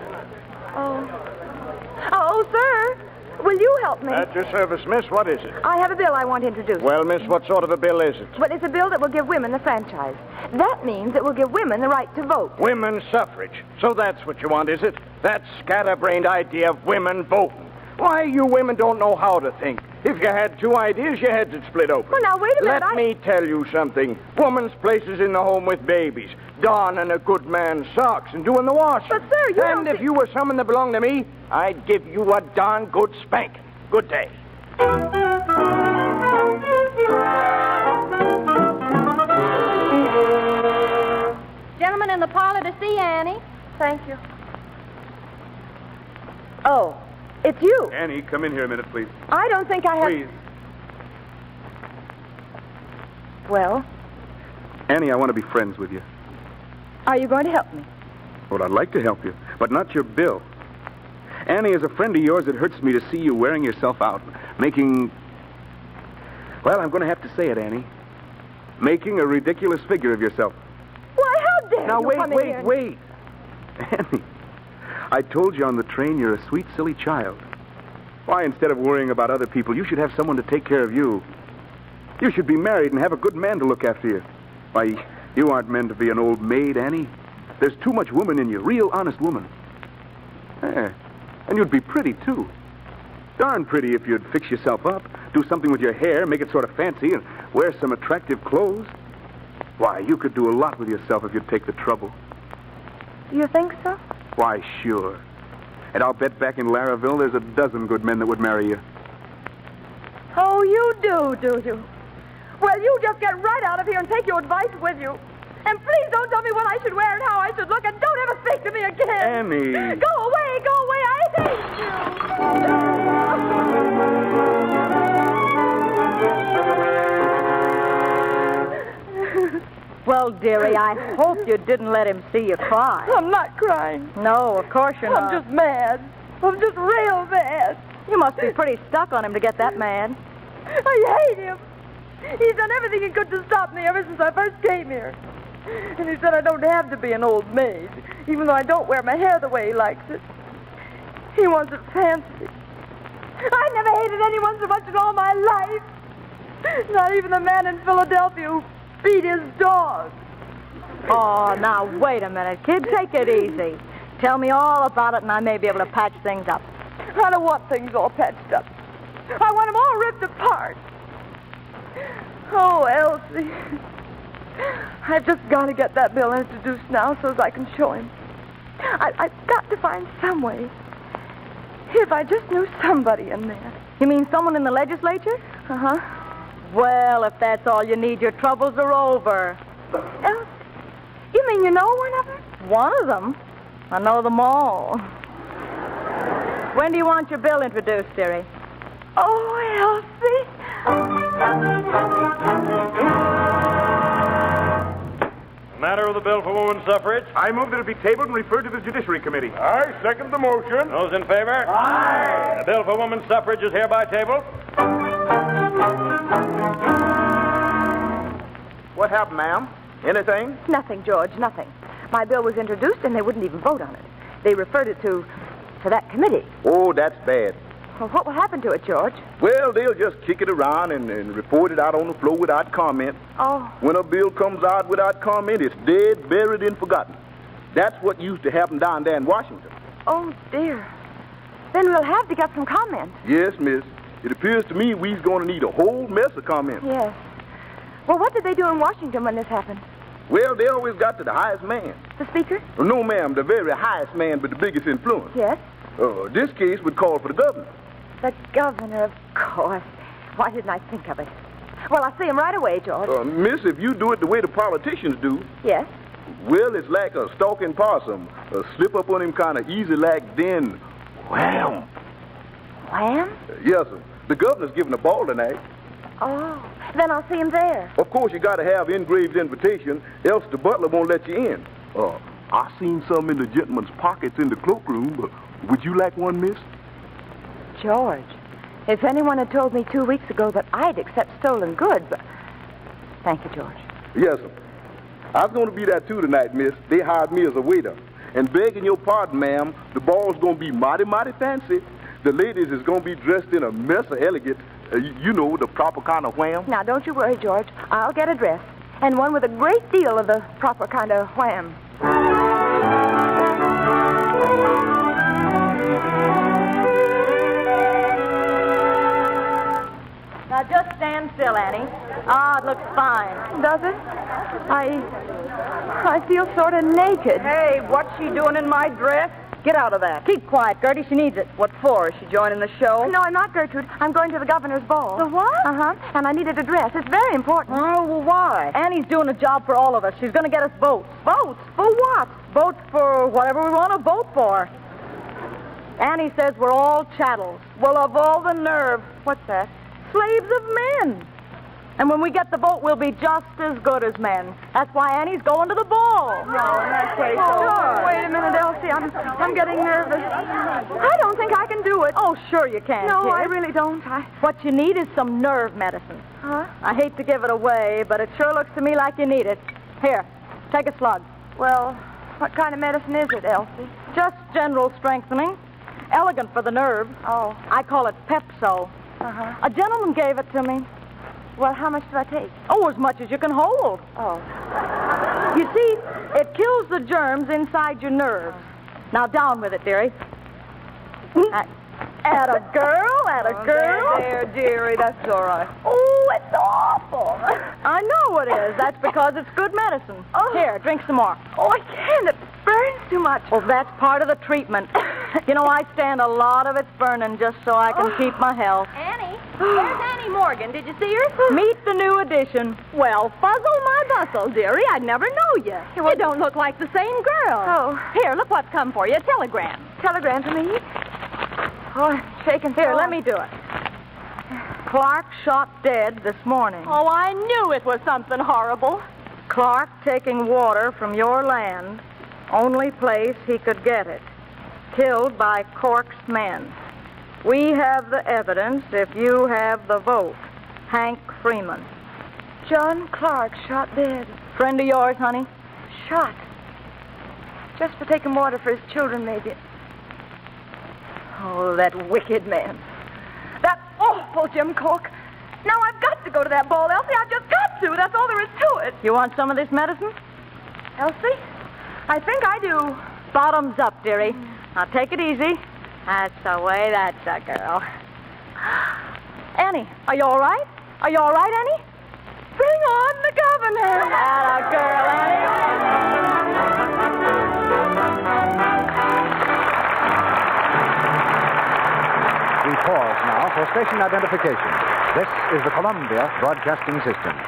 Oh, sir. Will you help me? At your service, miss. What is it? I have a bill I want introduced. Well, miss, what sort of a bill is it? Well, it's a bill that will give women the franchise. That means it will give women the right to vote. Women's suffrage. So that's what you want, is it? That scatterbrained idea of women voting. Why, you women don't know how to think. If you had 2 ideas, your heads would split open. Well, now, wait a minute. Let me tell you something. Woman's place is in the home with babies, donning a good man's socks and doing the washing. But, sir, you And if you were someone that belonged to me, I'd give you a darn good spanking. Good day. Gentlemen in the parlor to see Annie. Thank you. Oh, it's you. Annie, come in here a minute, please. I don't think I have... Please. Well, Annie, I want to be friends with you. are you going to help me? Well, I'd like to help you, but not your bill. Annie, as a friend of yours, it hurts me to see you wearing yourself out, making... Well, I'm going to have to say it, Annie. Making a ridiculous figure of yourself. Why, how dare Now, you come in here? wait. Annie, I told you on the train you're a sweet, silly child. Why, instead of worrying about other people, you should have someone to take care of you. You should be married and have a good man to look after you. Why, you aren't meant to be an old maid, Annie. There's too much woman in you, real honest woman. Yeah. And you'd be pretty, too. Darn pretty if you'd fix yourself up, do something with your hair, make it sort of fancy, and wear some attractive clothes. Why, you could do a lot with yourself if you'd take the trouble. You think so? Why, sure. And I'll bet back in Laravel there's a dozen good men that would marry you. Oh, you do you? Well, you just get right out of here and take your advice with you. And please don't tell me what I should wear and how I should look, and don't ever speak to me again. Annie. Go away, I hate you. Well, dearie, I hope you didn't let him see you cry. I'm not crying. No, of course you're not. I'm just mad. I'm just real mad. You must be pretty stuck on him to get that mad. I hate him. He's done everything he could to stop me ever since I first came here. And he said I don't have to be an old maid, even though I don't wear my hair the way he likes it. He wants it fancy. I never hated anyone so much in all my life. Not even the man in Philadelphia who beat his dog. Oh, now, wait a minute, kid. Take it easy. Tell me all about it, and I may be able to patch things up. I don't want things all patched up. I want them all ripped apart. Oh, Elsie. I've just got to get that bill introduced now so as I can show him. I've got to find some way. If I just knew somebody in there. You mean someone in the legislature? Uh-huh. Well, if that's all you need, your troubles are over. Elsie, you mean you know one of them? One of them? I know them all. When do you want your bill introduced, dearie? Oh, Elsie. Matter of the bill for women's suffrage? I move that it be tabled and referred to the Judiciary Committee. I second the motion. Those in favor? Aye. The bill for women's suffrage is hereby tabled. What happened, ma'am? Anything? Nothing, George, nothing. My bill was introduced and they wouldn't even vote on it. They referred it to that committee. Oh, that's bad. Well, what will happen to it, George? Well, they'll just kick it around and report it out on the floor without comment. Oh. When a bill comes out without comment, it's dead, buried, and forgotten. That's what used to happen down there in Washington. Oh, dear. Then we'll have to get some comment. Yes, miss. It appears to me we's going to need a whole mess of comment. Yes. Well, what did they do in Washington when this happened? Well, they always got to the highest man. The speaker? No, ma'am, the very highest man with the biggest influence. Yes. This case would call for the governor. The governor, of course. Why didn't I think of it? Well, I'll see him right away, George. Miss, if you do it the way the politicians do... Yes? Well, it's like a stalking possum. Slip up on him kind of easy like then... Wham! Wham? Yes, sir. The governor's giving a ball tonight. Oh, then I'll see him there. Of course, you got to have engraved invitation, else the butler won't let you in. I seen some in the gentleman's pockets in the cloakroom, but would you like one, miss? George, if anyone had told me 2 weeks ago that I'd accept stolen goods... Thank you, George. Yes, sir. I was going to be there, too, tonight, miss. They hired me as a waiter. And begging your pardon, ma'am, the ball's going to be mighty, mighty fancy. The ladies is going to be dressed in a mess of elegant, you know, the proper kind of wham. Now, don't you worry, George. I'll get a dress. And one with a great deal of the proper kind of wham. Now, just stand still, Annie. Ah, it looks fine. Does it? I feel sort of naked. Hey, what's she doing in my dress? Get out of that. Keep quiet, Gertie. She needs it. What for? Is she joining the show? No, I'm not, Gertrude. I'm going to the governor's ball. The what? Uh-huh. And I needed a dress. It's very important. Oh, well, why? Annie's doing a job for all of us. She's going to get us votes. Votes? For what? Votes for whatever we want to vote for. Annie says we're all chattels. Well, of all the nerve. What's that? Slaves of men. And when we get the vote, we'll be just as good as men. That's why Annie's going to the ball. No, in that case, wait a minute, Elsie. I'm getting nervous. I don't think I can do it. Oh, sure you can. No, kid. I really don't. What you need is some nerve medicine. Huh? I hate to give it away, but it sure looks to me like you need it. Here, take a slug. Well, what kind of medicine is it, Elsie? Just general strengthening. Elegant for the nerves. Oh. I call it Pepso. Uh-huh. A gentleman gave it to me. Well, how much do I take? Oh, as much as you can hold. Oh. You see, it kills the germs inside your nerves. Now, down with it, dearie. Atta girl, atta girl. There, dearie, that's all right. Oh, it's awful. I know it is. That's because it's good medicine. Oh. Here, drink some more. Oh, I can't. It burns too much. Well, that's part of the treatment. You know, I stand a lot of it burning just so I can keep my health. Annie? There's Annie Morgan. Did you see her? Meet the new addition. Well, fuzzle my bustle, dearie. I'd never know you. You don't look like the same girl. Oh. Here, look what's come for you. A telegram. Telegram for me? Oh, I'm shaking. Here, let me do it. Clark shot dead this morning. Oh, I knew it was something horrible. Clark taking water from your land. Only place he could get it. Killed by Cork's men. We have the evidence if you have the vote. Hank Freeman. John Clark shot dead. Friend of yours, honey? Shot. Just for taking water for his children, maybe. Oh, that wicked man. That awful Jim Cork. Now I've got to go to that ball, Elsie. I've just got to. That's all there is to it. You want some of this medicine? Elsie? I think I do. Bottoms up, dearie. Now take it easy. That's the way that's a girl. Annie, are you all right? Are you all right, Annie? Bring on the governor. Atta girl, Annie. We pause now for station identification. This is the Columbia Broadcasting System.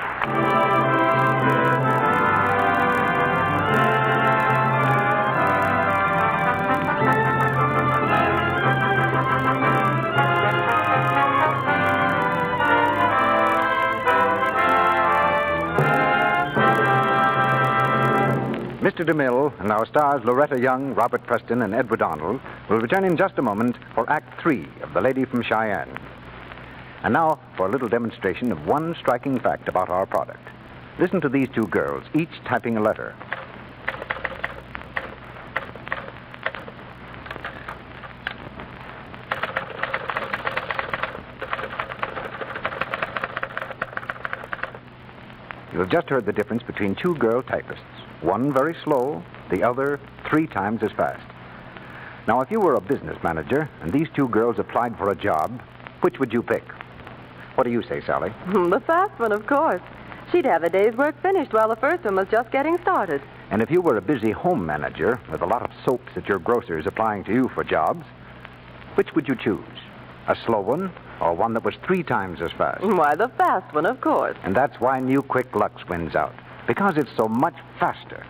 Mr. DeMille and our stars Loretta Young, Robert Preston, and Edward Arnold will return in just a moment for Act 3 of The Lady from Cheyenne. And now for a little demonstration of one striking fact about our product. Listen to these two girls, each typing a letter. You have just heard the difference between two girl typists. One very slow, the other 3 times as fast. Now, if you were a business manager and these two girls applied for a job, which would you pick? What do you say, Sally? The fast one, of course. She'd have a day's work finished while the first one was just getting started. And if you were a busy home manager with a lot of soaps at your grocers applying to you for jobs, which would you choose? A slow one or one that was 3 times as fast? Why, the fast one, of course. And that's why New Quick Lux wins out. Because it's so much faster.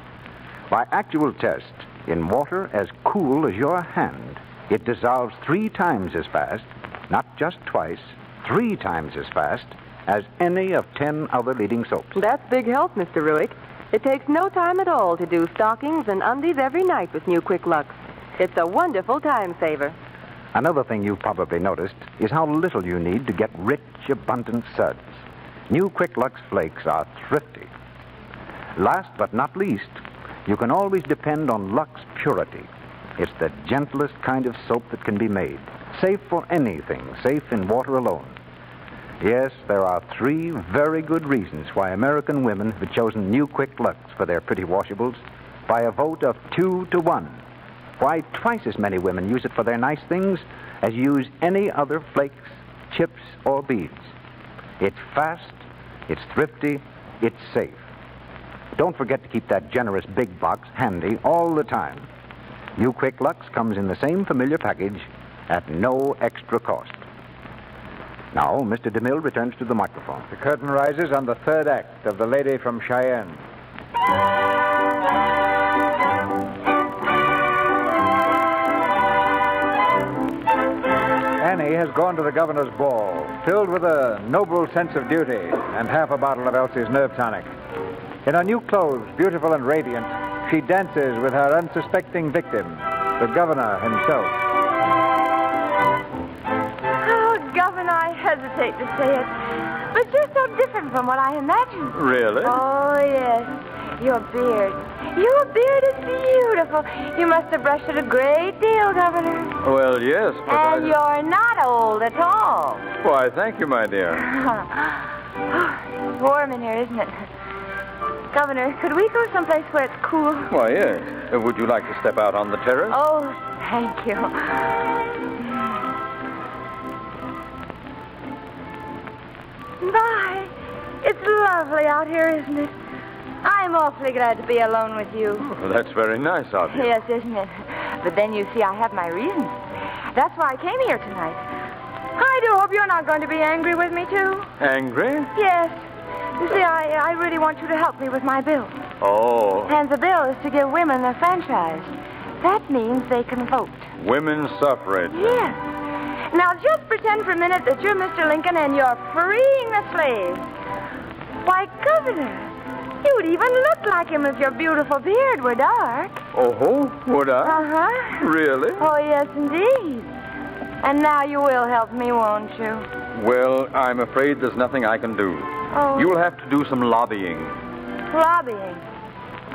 By actual test, in water as cool as your hand, it dissolves 3 times as fast, not just twice, 3 times as fast as any of 10 other leading soaps. That's big help, Mr. Ruick. It takes no time at all to do stockings and undies every night with New Quick Lux. It's a wonderful time saver. Another thing you've probably noticed is how little you need to get rich, abundant suds. New Quick Lux flakes are thrifty. Last but not least, you can always depend on Lux Purity. It's the gentlest kind of soap that can be made. Safe for anything, safe in water alone. Yes, there are 3 very good reasons why American women have chosen New Quick Lux for their pretty washables by a vote of 2 to 1. Why twice as many women use it for their nice things as use any other flakes, chips, or beads. It's fast, it's thrifty, it's safe. Don't forget to keep that generous big box handy all the time. New Quick Lux comes in the same familiar package at no extra cost. Now, Mr. DeMille returns to the microphone. The curtain rises on the 3rd act of The Lady from Cheyenne. Annie has gone to the governor's ball, filled with a noble sense of duty and half a bottle of Elsie's nerve tonic. In her new clothes, beautiful and radiant, she dances with her unsuspecting victim, the governor himself. Oh, Governor, I hesitate to say it, but you're so different from what I imagined. Really? Oh, yes. Your beard. Your beard is beautiful. You must have brushed it a great deal, Governor. Well, yes, but And you're not old at all. Why, thank you, my dear. It's warm in here, isn't it? Governor, could we go someplace where it's cool? Why, yes. Would you like to step out on the terrace? Oh, thank you. My, it's lovely out here, isn't it? I'm awfully glad to be alone with you. Well, that's very nice of you. Yes, isn't it? But then, you see, I have my reasons. That's why I came here tonight. I do hope you're not going to be angry with me, too. Angry? Yes. You see, I really want you to help me with my bill. Oh. And the bill is to give women a franchise. That means they can vote. Women's suffrage. Yes. Now, just pretend for a minute that you're Mr. Lincoln and you're freeing the slaves. Why, Governor, you'd even look like him if your beautiful beard were dark. Oh, would I? Uh-huh. Really? Oh, yes, indeed. And now you will help me, won't you? Well, I'm afraid there's nothing I can do. Oh. You'll have to do some lobbying. Lobbying?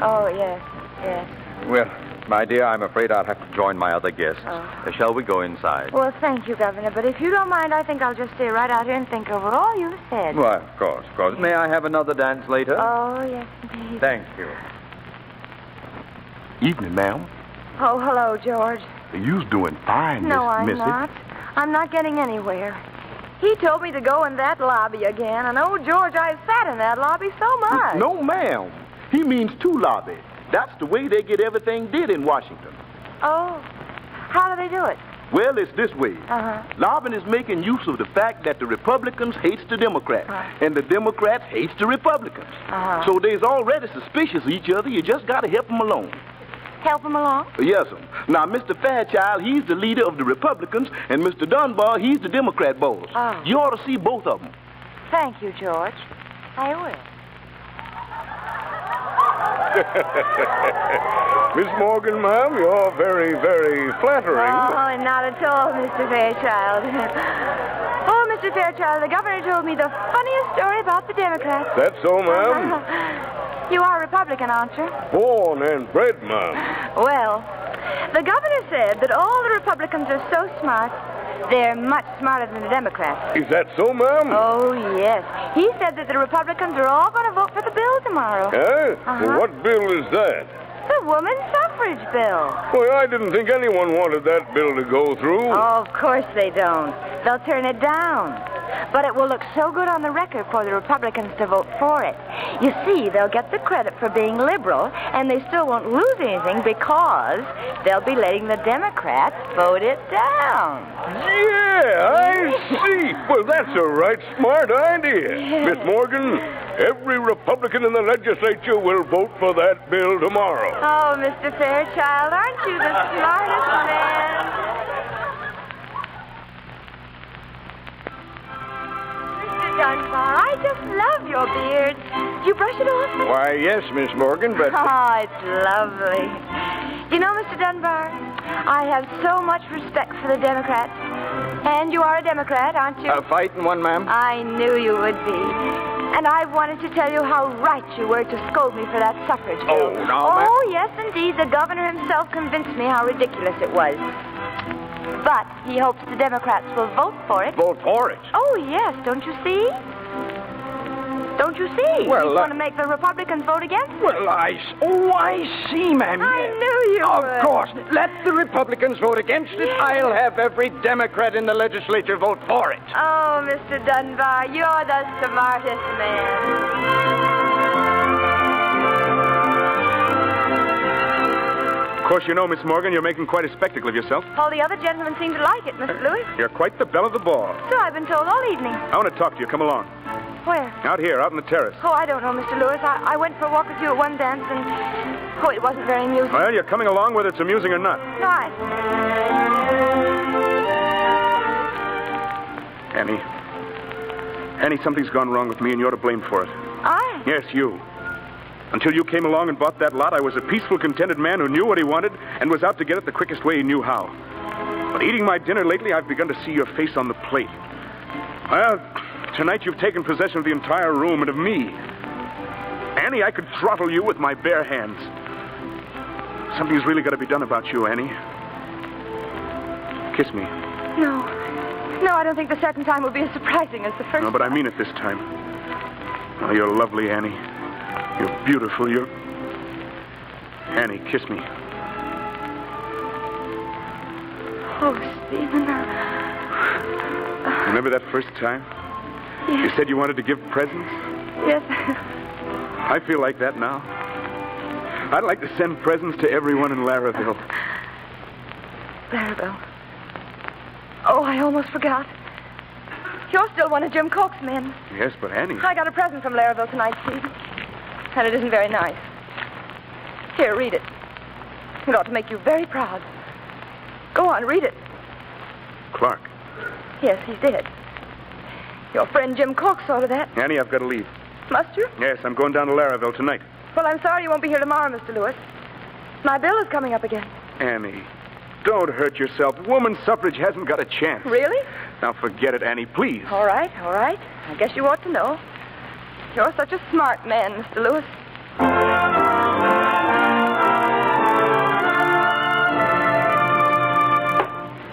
Oh, yes, yes. Well, my dear, I'm afraid I'll have to join my other guests. Oh. Shall we go inside? Well, thank you, Governor, but if you don't mind, I think I'll just stay right out here and think over all you've said. Why, of course, of course. May I have another dance later? Oh, yes, indeed. Thank you. Evening, ma'am. Oh, hello, George. You's doing fine, No, Miss I'm Missy. not. I'm not getting anywhere. He told me to go in that lobby again, and oh, George, I've sat in that lobby so much. No, ma'am. He means to lobby. That's the way they get everything did in Washington. Oh, how do they do it? Well, it's this way. Uh-huh. Lobbying is making use of the fact that the Republicans hates the Democrats, and the Democrats hates the Republicans. Uh-huh. So they's already suspicious of each other. You just got to help them along. Help him along? Yes, sir. Now, Mr. Fairchild, he's the leader of the Republicans, and Mr. Dunbar, he's the Democrat boss. Oh. You ought to see both of them. Thank you, George. I will. Miss Morgan, ma'am, you're very, very flattering. Oh, not at all, Mr. Fairchild. Oh, Mr. Fairchild, the governor told me the funniest story about the Democrats. That's so, ma'am? You are a Republican, aren't you? Born and bred, ma'am. Well, the governor said that all the Republicans are so smart, they're much smarter than the Democrats. Is that so, ma'am? Oh, yes. He said that the Republicans are all going to vote for the bill tomorrow. Eh? Uh-huh. Well, what bill is that? The woman's suffrage bill. Well, I didn't think anyone wanted that bill to go through. Oh, of course they don't. They'll turn it down. But it will look so good on the record for the Republicans to vote for it. You see, they'll get the credit for being liberal, and they still won't lose anything because they'll be letting the Democrats vote it down. Yeah, I see. Well, that's a right smart idea. Miss Morgan, every Republican in the legislature will vote for that bill tomorrow. Oh, Mr. Fairchild, aren't you the smartest man? Mr. Dunbar, I just love your beard. Do you brush it often? Why, yes, Miss Morgan, but... Oh, it's lovely. You know, Mr. Dunbar, I have so much respect for the Democrats. And you are a Democrat, aren't you? A fighting one, ma'am? I knew you would be. And I wanted to tell you how right you were to scold me for that suffrage bill. Oh, no, ma'am. Oh, yes, indeed. The governor himself convinced me how ridiculous it was. But he hopes the Democrats will vote for it. Vote for it? Oh, yes. Don't you see? Don't you see? Well, He's going to make the Republicans vote against it. Well, I see, ma'am. I knew you would. Of course. Let the Republicans vote against it. Yes. I'll have every Democrat in the legislature vote for it. Oh, Mr. Dunbar, you're the smartest man. Of course, you know, Miss Morgan, you're making quite a spectacle of yourself. All the other gentlemen seem to like it, Mr. Lewis. You're quite the belle of the ball. So I've been told all evening. I want to talk to you. Come along. Where? Out here, out on the terrace. Oh, I don't know, Mr. Lewis. I went for a walk with you at one dance, and... Oh, it wasn't very amusing. Well, you're coming along whether it's amusing or not. No, Annie, something's gone wrong with me, and you're to blame for it. I? Yes, you. Until you came along and bought that lot, I was a peaceful, contented man who knew what he wanted and was out to get it the quickest way he knew how. But eating my dinner lately, I've begun to see your face on the plate. Well, tonight you've taken possession of the entire room and of me. Annie, I could throttle you with my bare hands. Something's really got to be done about you, Annie. Kiss me. No, I don't think the second time will be as surprising as the first. No, but I mean it this time. Oh, you're lovely, Annie. You're beautiful. Annie, kiss me. Oh, Stephen. Remember that first time? Yes. You said you wanted to give presents? Yes. I feel like that now. I'd like to send presents to everyone in Laravel. Laravel. Oh, I almost forgot. You're still one of Jim Cork's men. Yes, but Annie... I got a present from Laravel tonight, Steve. And it isn't very nice. Here, read it. It ought to make you very proud. Go on, read it. Clark. Yes, he's dead. Your friend Jim Cork saw to that. Annie, I've got to leave. Must you? Yes, I'm going down to Laravel tonight. Well, I'm sorry you won't be here tomorrow, Mr. Lewis. My bill is coming up again. Annie, don't hurt yourself. Woman suffrage hasn't got a chance. Really? Now forget it, Annie, please. All right, all right. I guess you ought to know. You're such a smart man, Mr. Lewis.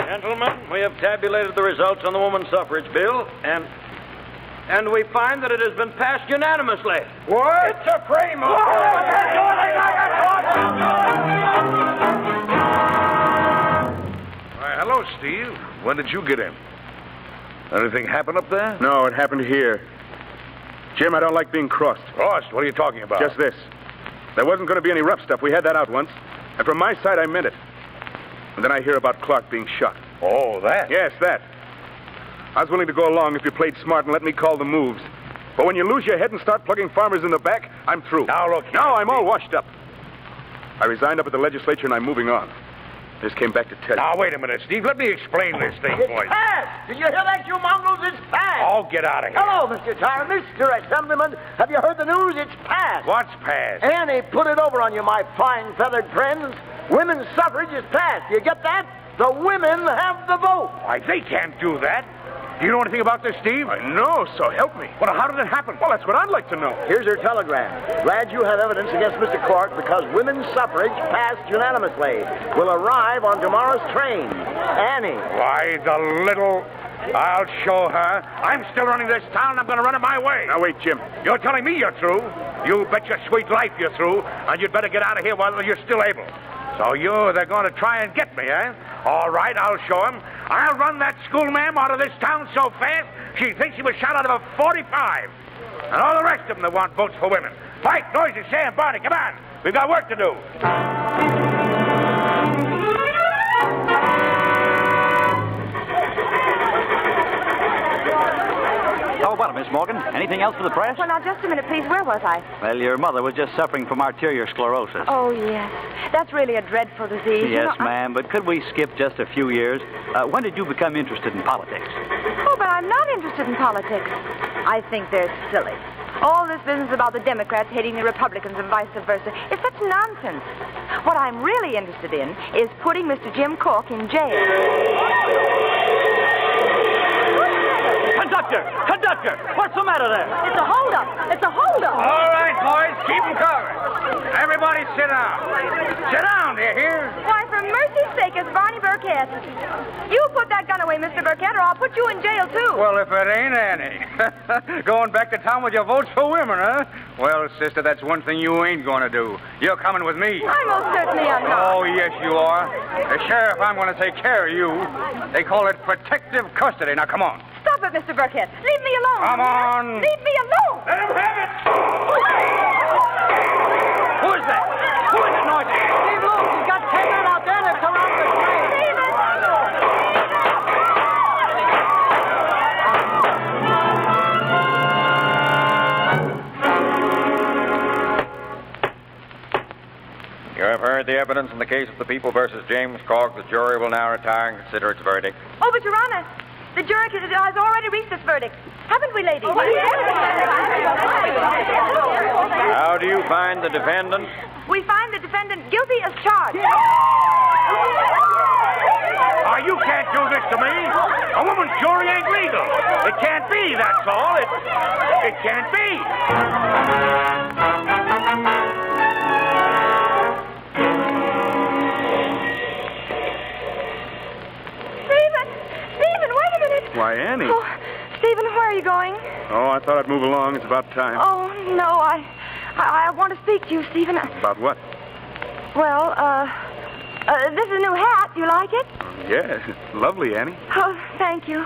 Gentlemen, we have tabulated the results on the woman suffrage bill, and we find that it has been passed unanimously. What? It's supreme. Hello, Steve. When did you get in? Anything happen up there? No, it happened here. Jim, I don't like being crossed. Crossed? What are you talking about? Just this. There wasn't going to be any rough stuff. We had that out once. And from my side, I meant it. And then I hear about Clark being shot. Oh, that? Yes, that. I was willing to go along if you played smart and let me call the moves. But when you lose your head and start plugging farmers in the back, I'm through. Now, look here, Now I'm all Steve. washed up. I resigned up at the legislature and I'm moving on. Just came back to tell you. Now, wait a minute, Steve. Let me explain this thing for you. Passed! Did you hear that, you mongrels? It's passed! Oh, get out of here. Hello, Mr. Tyre. Mr. Assemblyman, have you heard the news? It's passed! What's passed? Annie, put it over on you, my fine feathered friends. Women's suffrage is passed. You get that? The women have the vote. Why, they can't do that. Do you know anything about this, Steve? I know, so help me. Well, how did it happen? Well, that's what I'd like to know. Here's her telegram. Glad you have evidence against Mr. Clark because women's suffrage passed unanimously. Will arrive on tomorrow's train. Annie. Why, the little... I'll show her. I'm still running this town. I'm going to run it my way. Now, wait, Jim. You're telling me you're through. You bet your sweet life you're through, and you'd better get out of here while you're still able. So they're going to try and get me, eh? All right, I'll show them. I'll run that schoolma'am out of this town so fast, she thinks she was shot out of a 45. And all the rest of them that want votes for women. Fight, Noisy, Sam, Barney, come on. We've got work to do. Oh, well, Miss Morgan, anything else for the press? Well, now, just a minute, please. Where was I? Well, your mother was just suffering from arterial sclerosis. Oh, yes. That's really a dreadful disease. Yes, ma'am, but could we skip just a few years? When did you become interested in politics? Oh, but I'm not interested in politics. I think they're silly. All this business about the Democrats hating the Republicans and vice versa is such nonsense. What I'm really interested in is putting Mr. Jim Cork in jail. Conductor! What's the matter there? It's a holdup! It's a holdup! All right, boys, keep them covered. Everybody sit down. Sit down, do you hear? Why, for mercy's sake, it's Barney Burkett. You put that gun away, Mr. Burkett, or I'll put you in jail, too. Well, if it ain't Annie. Going back to town with your votes for women, huh? Well, sister, that's one thing you ain't going to do. You're coming with me. I most certainly am not. Oh, yes, you are. As sheriff, I'm going to take care of you. They call it protective custody. Now, come on. Stop it, Mr. Burkett. Leave me alone. Come on. Leave me alone. Let him have it. Who is that? Who is it, Noisy? Steve Lewis, he's got 10 men out there that come out of the train. You have heard the evidence in the case of the People versus James Cork. The jury will now retire and consider its verdict. Oh, but, Your Honor, the jury has already reached its verdict. Haven't we, ladies? How do you find the defendant? We find the defendant guilty as charged. Oh, you can't do this to me. A woman's jury ain't legal. It can't be, that's all. It can't be. Stephen, wait a minute. Why, Annie. Oh, Stephen, where are you going? Oh, I thought I'd move along. It's about time. Oh, no, I want to speak to you, Stephen. About what? Well, this is a new hat. You like it? Yes, lovely, Annie. Oh, thank you.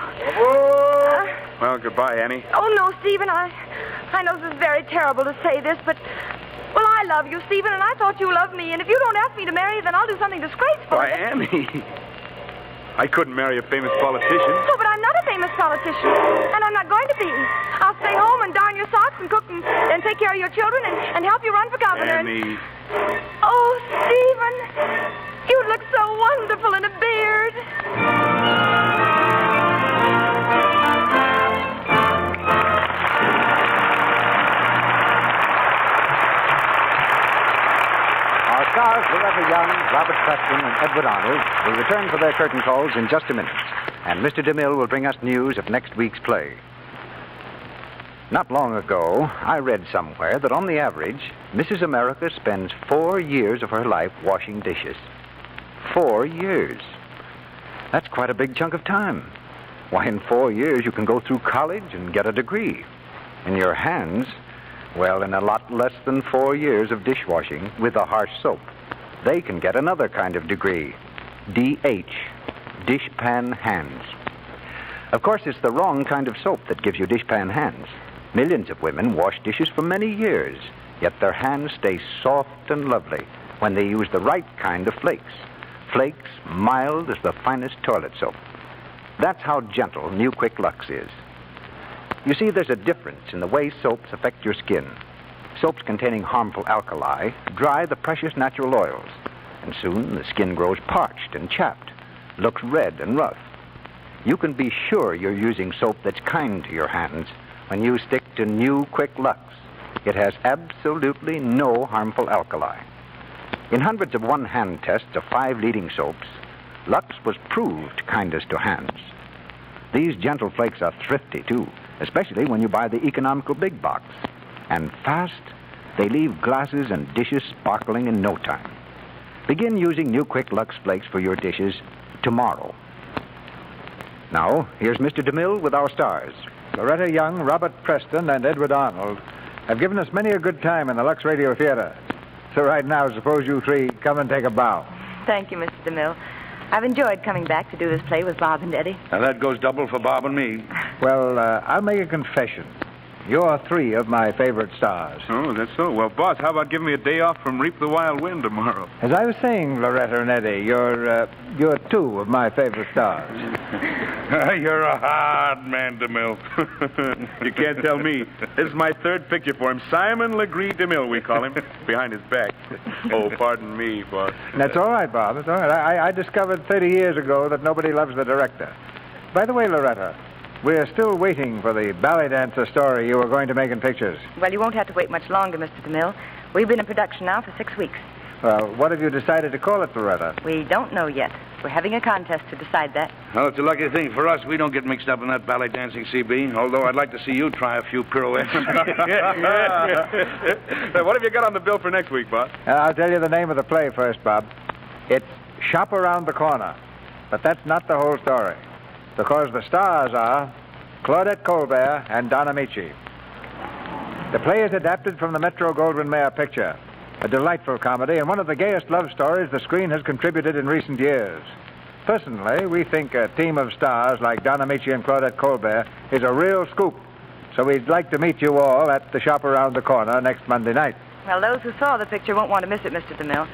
Well, goodbye, Annie. Oh, no, Stephen, I know this is very terrible to say this, but, well, I love you, Stephen, and I thought you loved me, and if you don't ask me to marry you, then I'll do something disgraceful. Why, Annie. I couldn't marry a famous politician. Oh, but I'm not a famous politician, and I'm not going to be. I'll stay home and darn your socks and cook and take care of your children and help you run for governor. Annie. Oh, Stephen, you look so wonderful in a beard. Our stars, Loretta Young, Robert Preston, and Edward Arnold, will return for their curtain calls in just a minute. And Mr. DeMille will bring us news of next week's play. Not long ago, I read somewhere that on the average, Mrs. America spends 4 years of her life washing dishes. 4 years. That's quite a big chunk of time. Why, in 4 years, you can go through college and get a degree. In your hands, well, in a lot less than 4 years of dishwashing with a harsh soap, they can get another kind of degree. DH, dishpan hands. Of course, it's the wrong kind of soap that gives you dishpan hands. Millions of women wash dishes for many years, yet their hands stay soft and lovely when they use the right kind of flakes. Flakes mild as the finest toilet soap. That's how gentle New Quick Lux is. You see, there's a difference in the way soaps affect your skin. Soaps containing harmful alkali dry the precious natural oils, and soon the skin grows parched and chapped, looks red and rough. You can be sure you're using soap that's kind to your hands when you stick to New Quick Lux. It has absolutely no harmful alkali. In hundreds of one-hand tests of 5 leading soaps, Lux was proved kindest to hands. These gentle flakes are thrifty, too, especially when you buy the economical big box. And fast, they leave glasses and dishes sparkling in no time. Begin using New Quick Lux flakes for your dishes tomorrow. Now, here's Mr. DeMille with our stars. Loretta Young, Robert Preston, and Edward Arnold have given us many a good time in the Lux Radio Theater. So right now, suppose you three come and take a bow. Thank you, Mr. DeMille. I've enjoyed coming back to do this play with Bob and Eddie. Now, that goes double for Bob and me. Well, I'll make a confession. You're 3 of my favorite stars. Oh, that's so. Well, boss, how about giving me a day off from Reap the Wild Wind tomorrow? As I was saying, Loretta and Eddie, you're 2 of my favorite stars. You're a hard man, DeMille. You can't tell me. This is my 3rd picture for him. Simon Legree DeMille, we call him, behind his back. Oh, pardon me, boss. That's all right, Bob. That's all right. I discovered 30 years ago that nobody loves the director. By the way, Loretta, we're still waiting for the ballet dancer story you were going to make in pictures. Well, you won't have to wait much longer, Mr. DeMille. We've been in production now for 6 weeks. Well, what have you decided to call it, Loretta? We don't know yet. We're having a contest to decide that. Well, it's a lucky thing for us. We don't get mixed up in that ballet dancing, CB, although I'd like to see you try a few pirouettes. What have you got on the bill for next week, Bob? I'll tell you the name of the play first, Bob. It's Shop Around the Corner. But that's not the whole story. Because the stars are Claudette Colbert and Donna Michi. The play is adapted from the Metro-Goldwyn-Mayer picture, a delightful comedy and one of the gayest love stories the screen has contributed in recent years. Personally, we think a team of stars like Donna Michi and Claudette Colbert is a real scoop. So we'd like to meet you all at the Shop Around the Corner next Monday night. Well, those who saw the picture won't want to miss it, Mr. DeMille.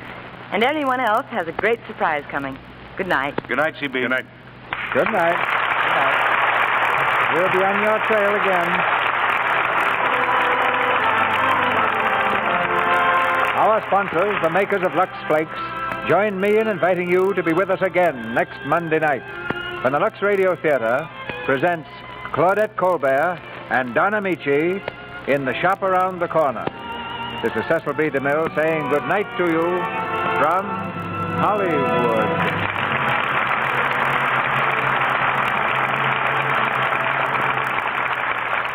And anyone else has a great surprise coming. Good night. Good night, CB. Good night. Good night. Good night. We'll be on your trail again. Our sponsors, the makers of Lux Flakes, join me in inviting you to be with us again next Monday night when the Lux Radio Theater presents Claudette Colbert and Donna Michi in the Shop Around the Corner. This is Cecil B. DeMille saying good night to you from Hollywood.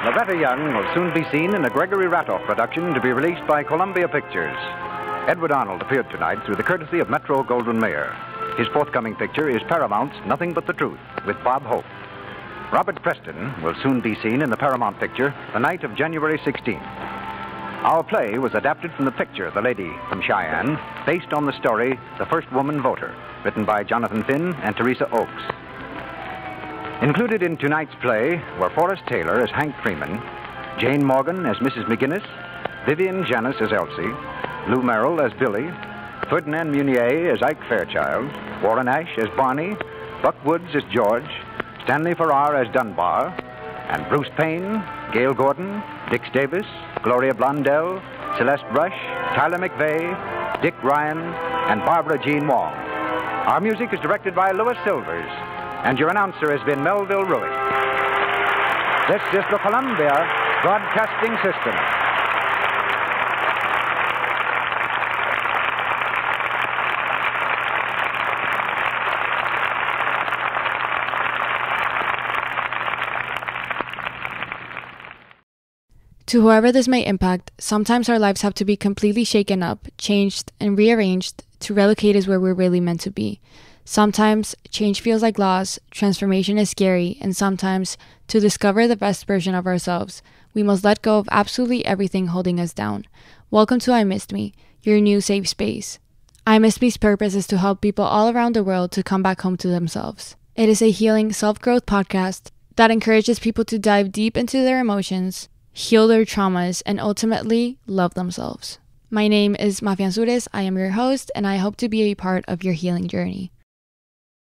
Loretta Young will soon be seen in a Gregory Ratoff production to be released by Columbia Pictures. Edward Arnold appeared tonight through the courtesy of Metro-Goldwyn-Mayer. His forthcoming picture is Paramount's Nothing But the Truth with Bob Hope. Robert Preston will soon be seen in the Paramount picture The Night of January 16th. Our play was adapted from the picture The Lady from Cheyenne, based on the story The First Woman Voter, written by Jonathan Finn and Teresa Oakes. Included in tonight's play were Forrest Taylor as Hank Freeman, Jane Morgan as Mrs. McGinnis, Vivian Janis as Elsie, Lou Merrill as Billy, Ferdinand Munier as Ike Fairchild, Warren Ash as Barney, Buck Woods as George, Stanley Farrar as Dunbar, and Bruce Payne, Gail Gordon, Dix Davis, Gloria Blondell, Celeste Rush, Tyler McVeigh, Dick Ryan, and Barbara Jean Wong. Our music is directed by Louis Silvers, and your announcer has been Melville Ruick. This is the Columbia Broadcasting System. To whoever this may impact, sometimes our lives have to be completely shaken up, changed, and rearranged to relocate us where we're really meant to be. Sometimes change feels like loss, transformation is scary, and sometimes, to discover the best version of ourselves, we must let go of absolutely everything holding us down. Welcome to I Missed Me, your new safe space. I Missed Me's purpose is to help people all around the world to come back home to themselves. It is a healing self-growth podcast that encourages people to dive deep into their emotions, heal their traumas, and ultimately love themselves. My name is Mafian Sures. I am your host, and I hope to be a part of your healing journey.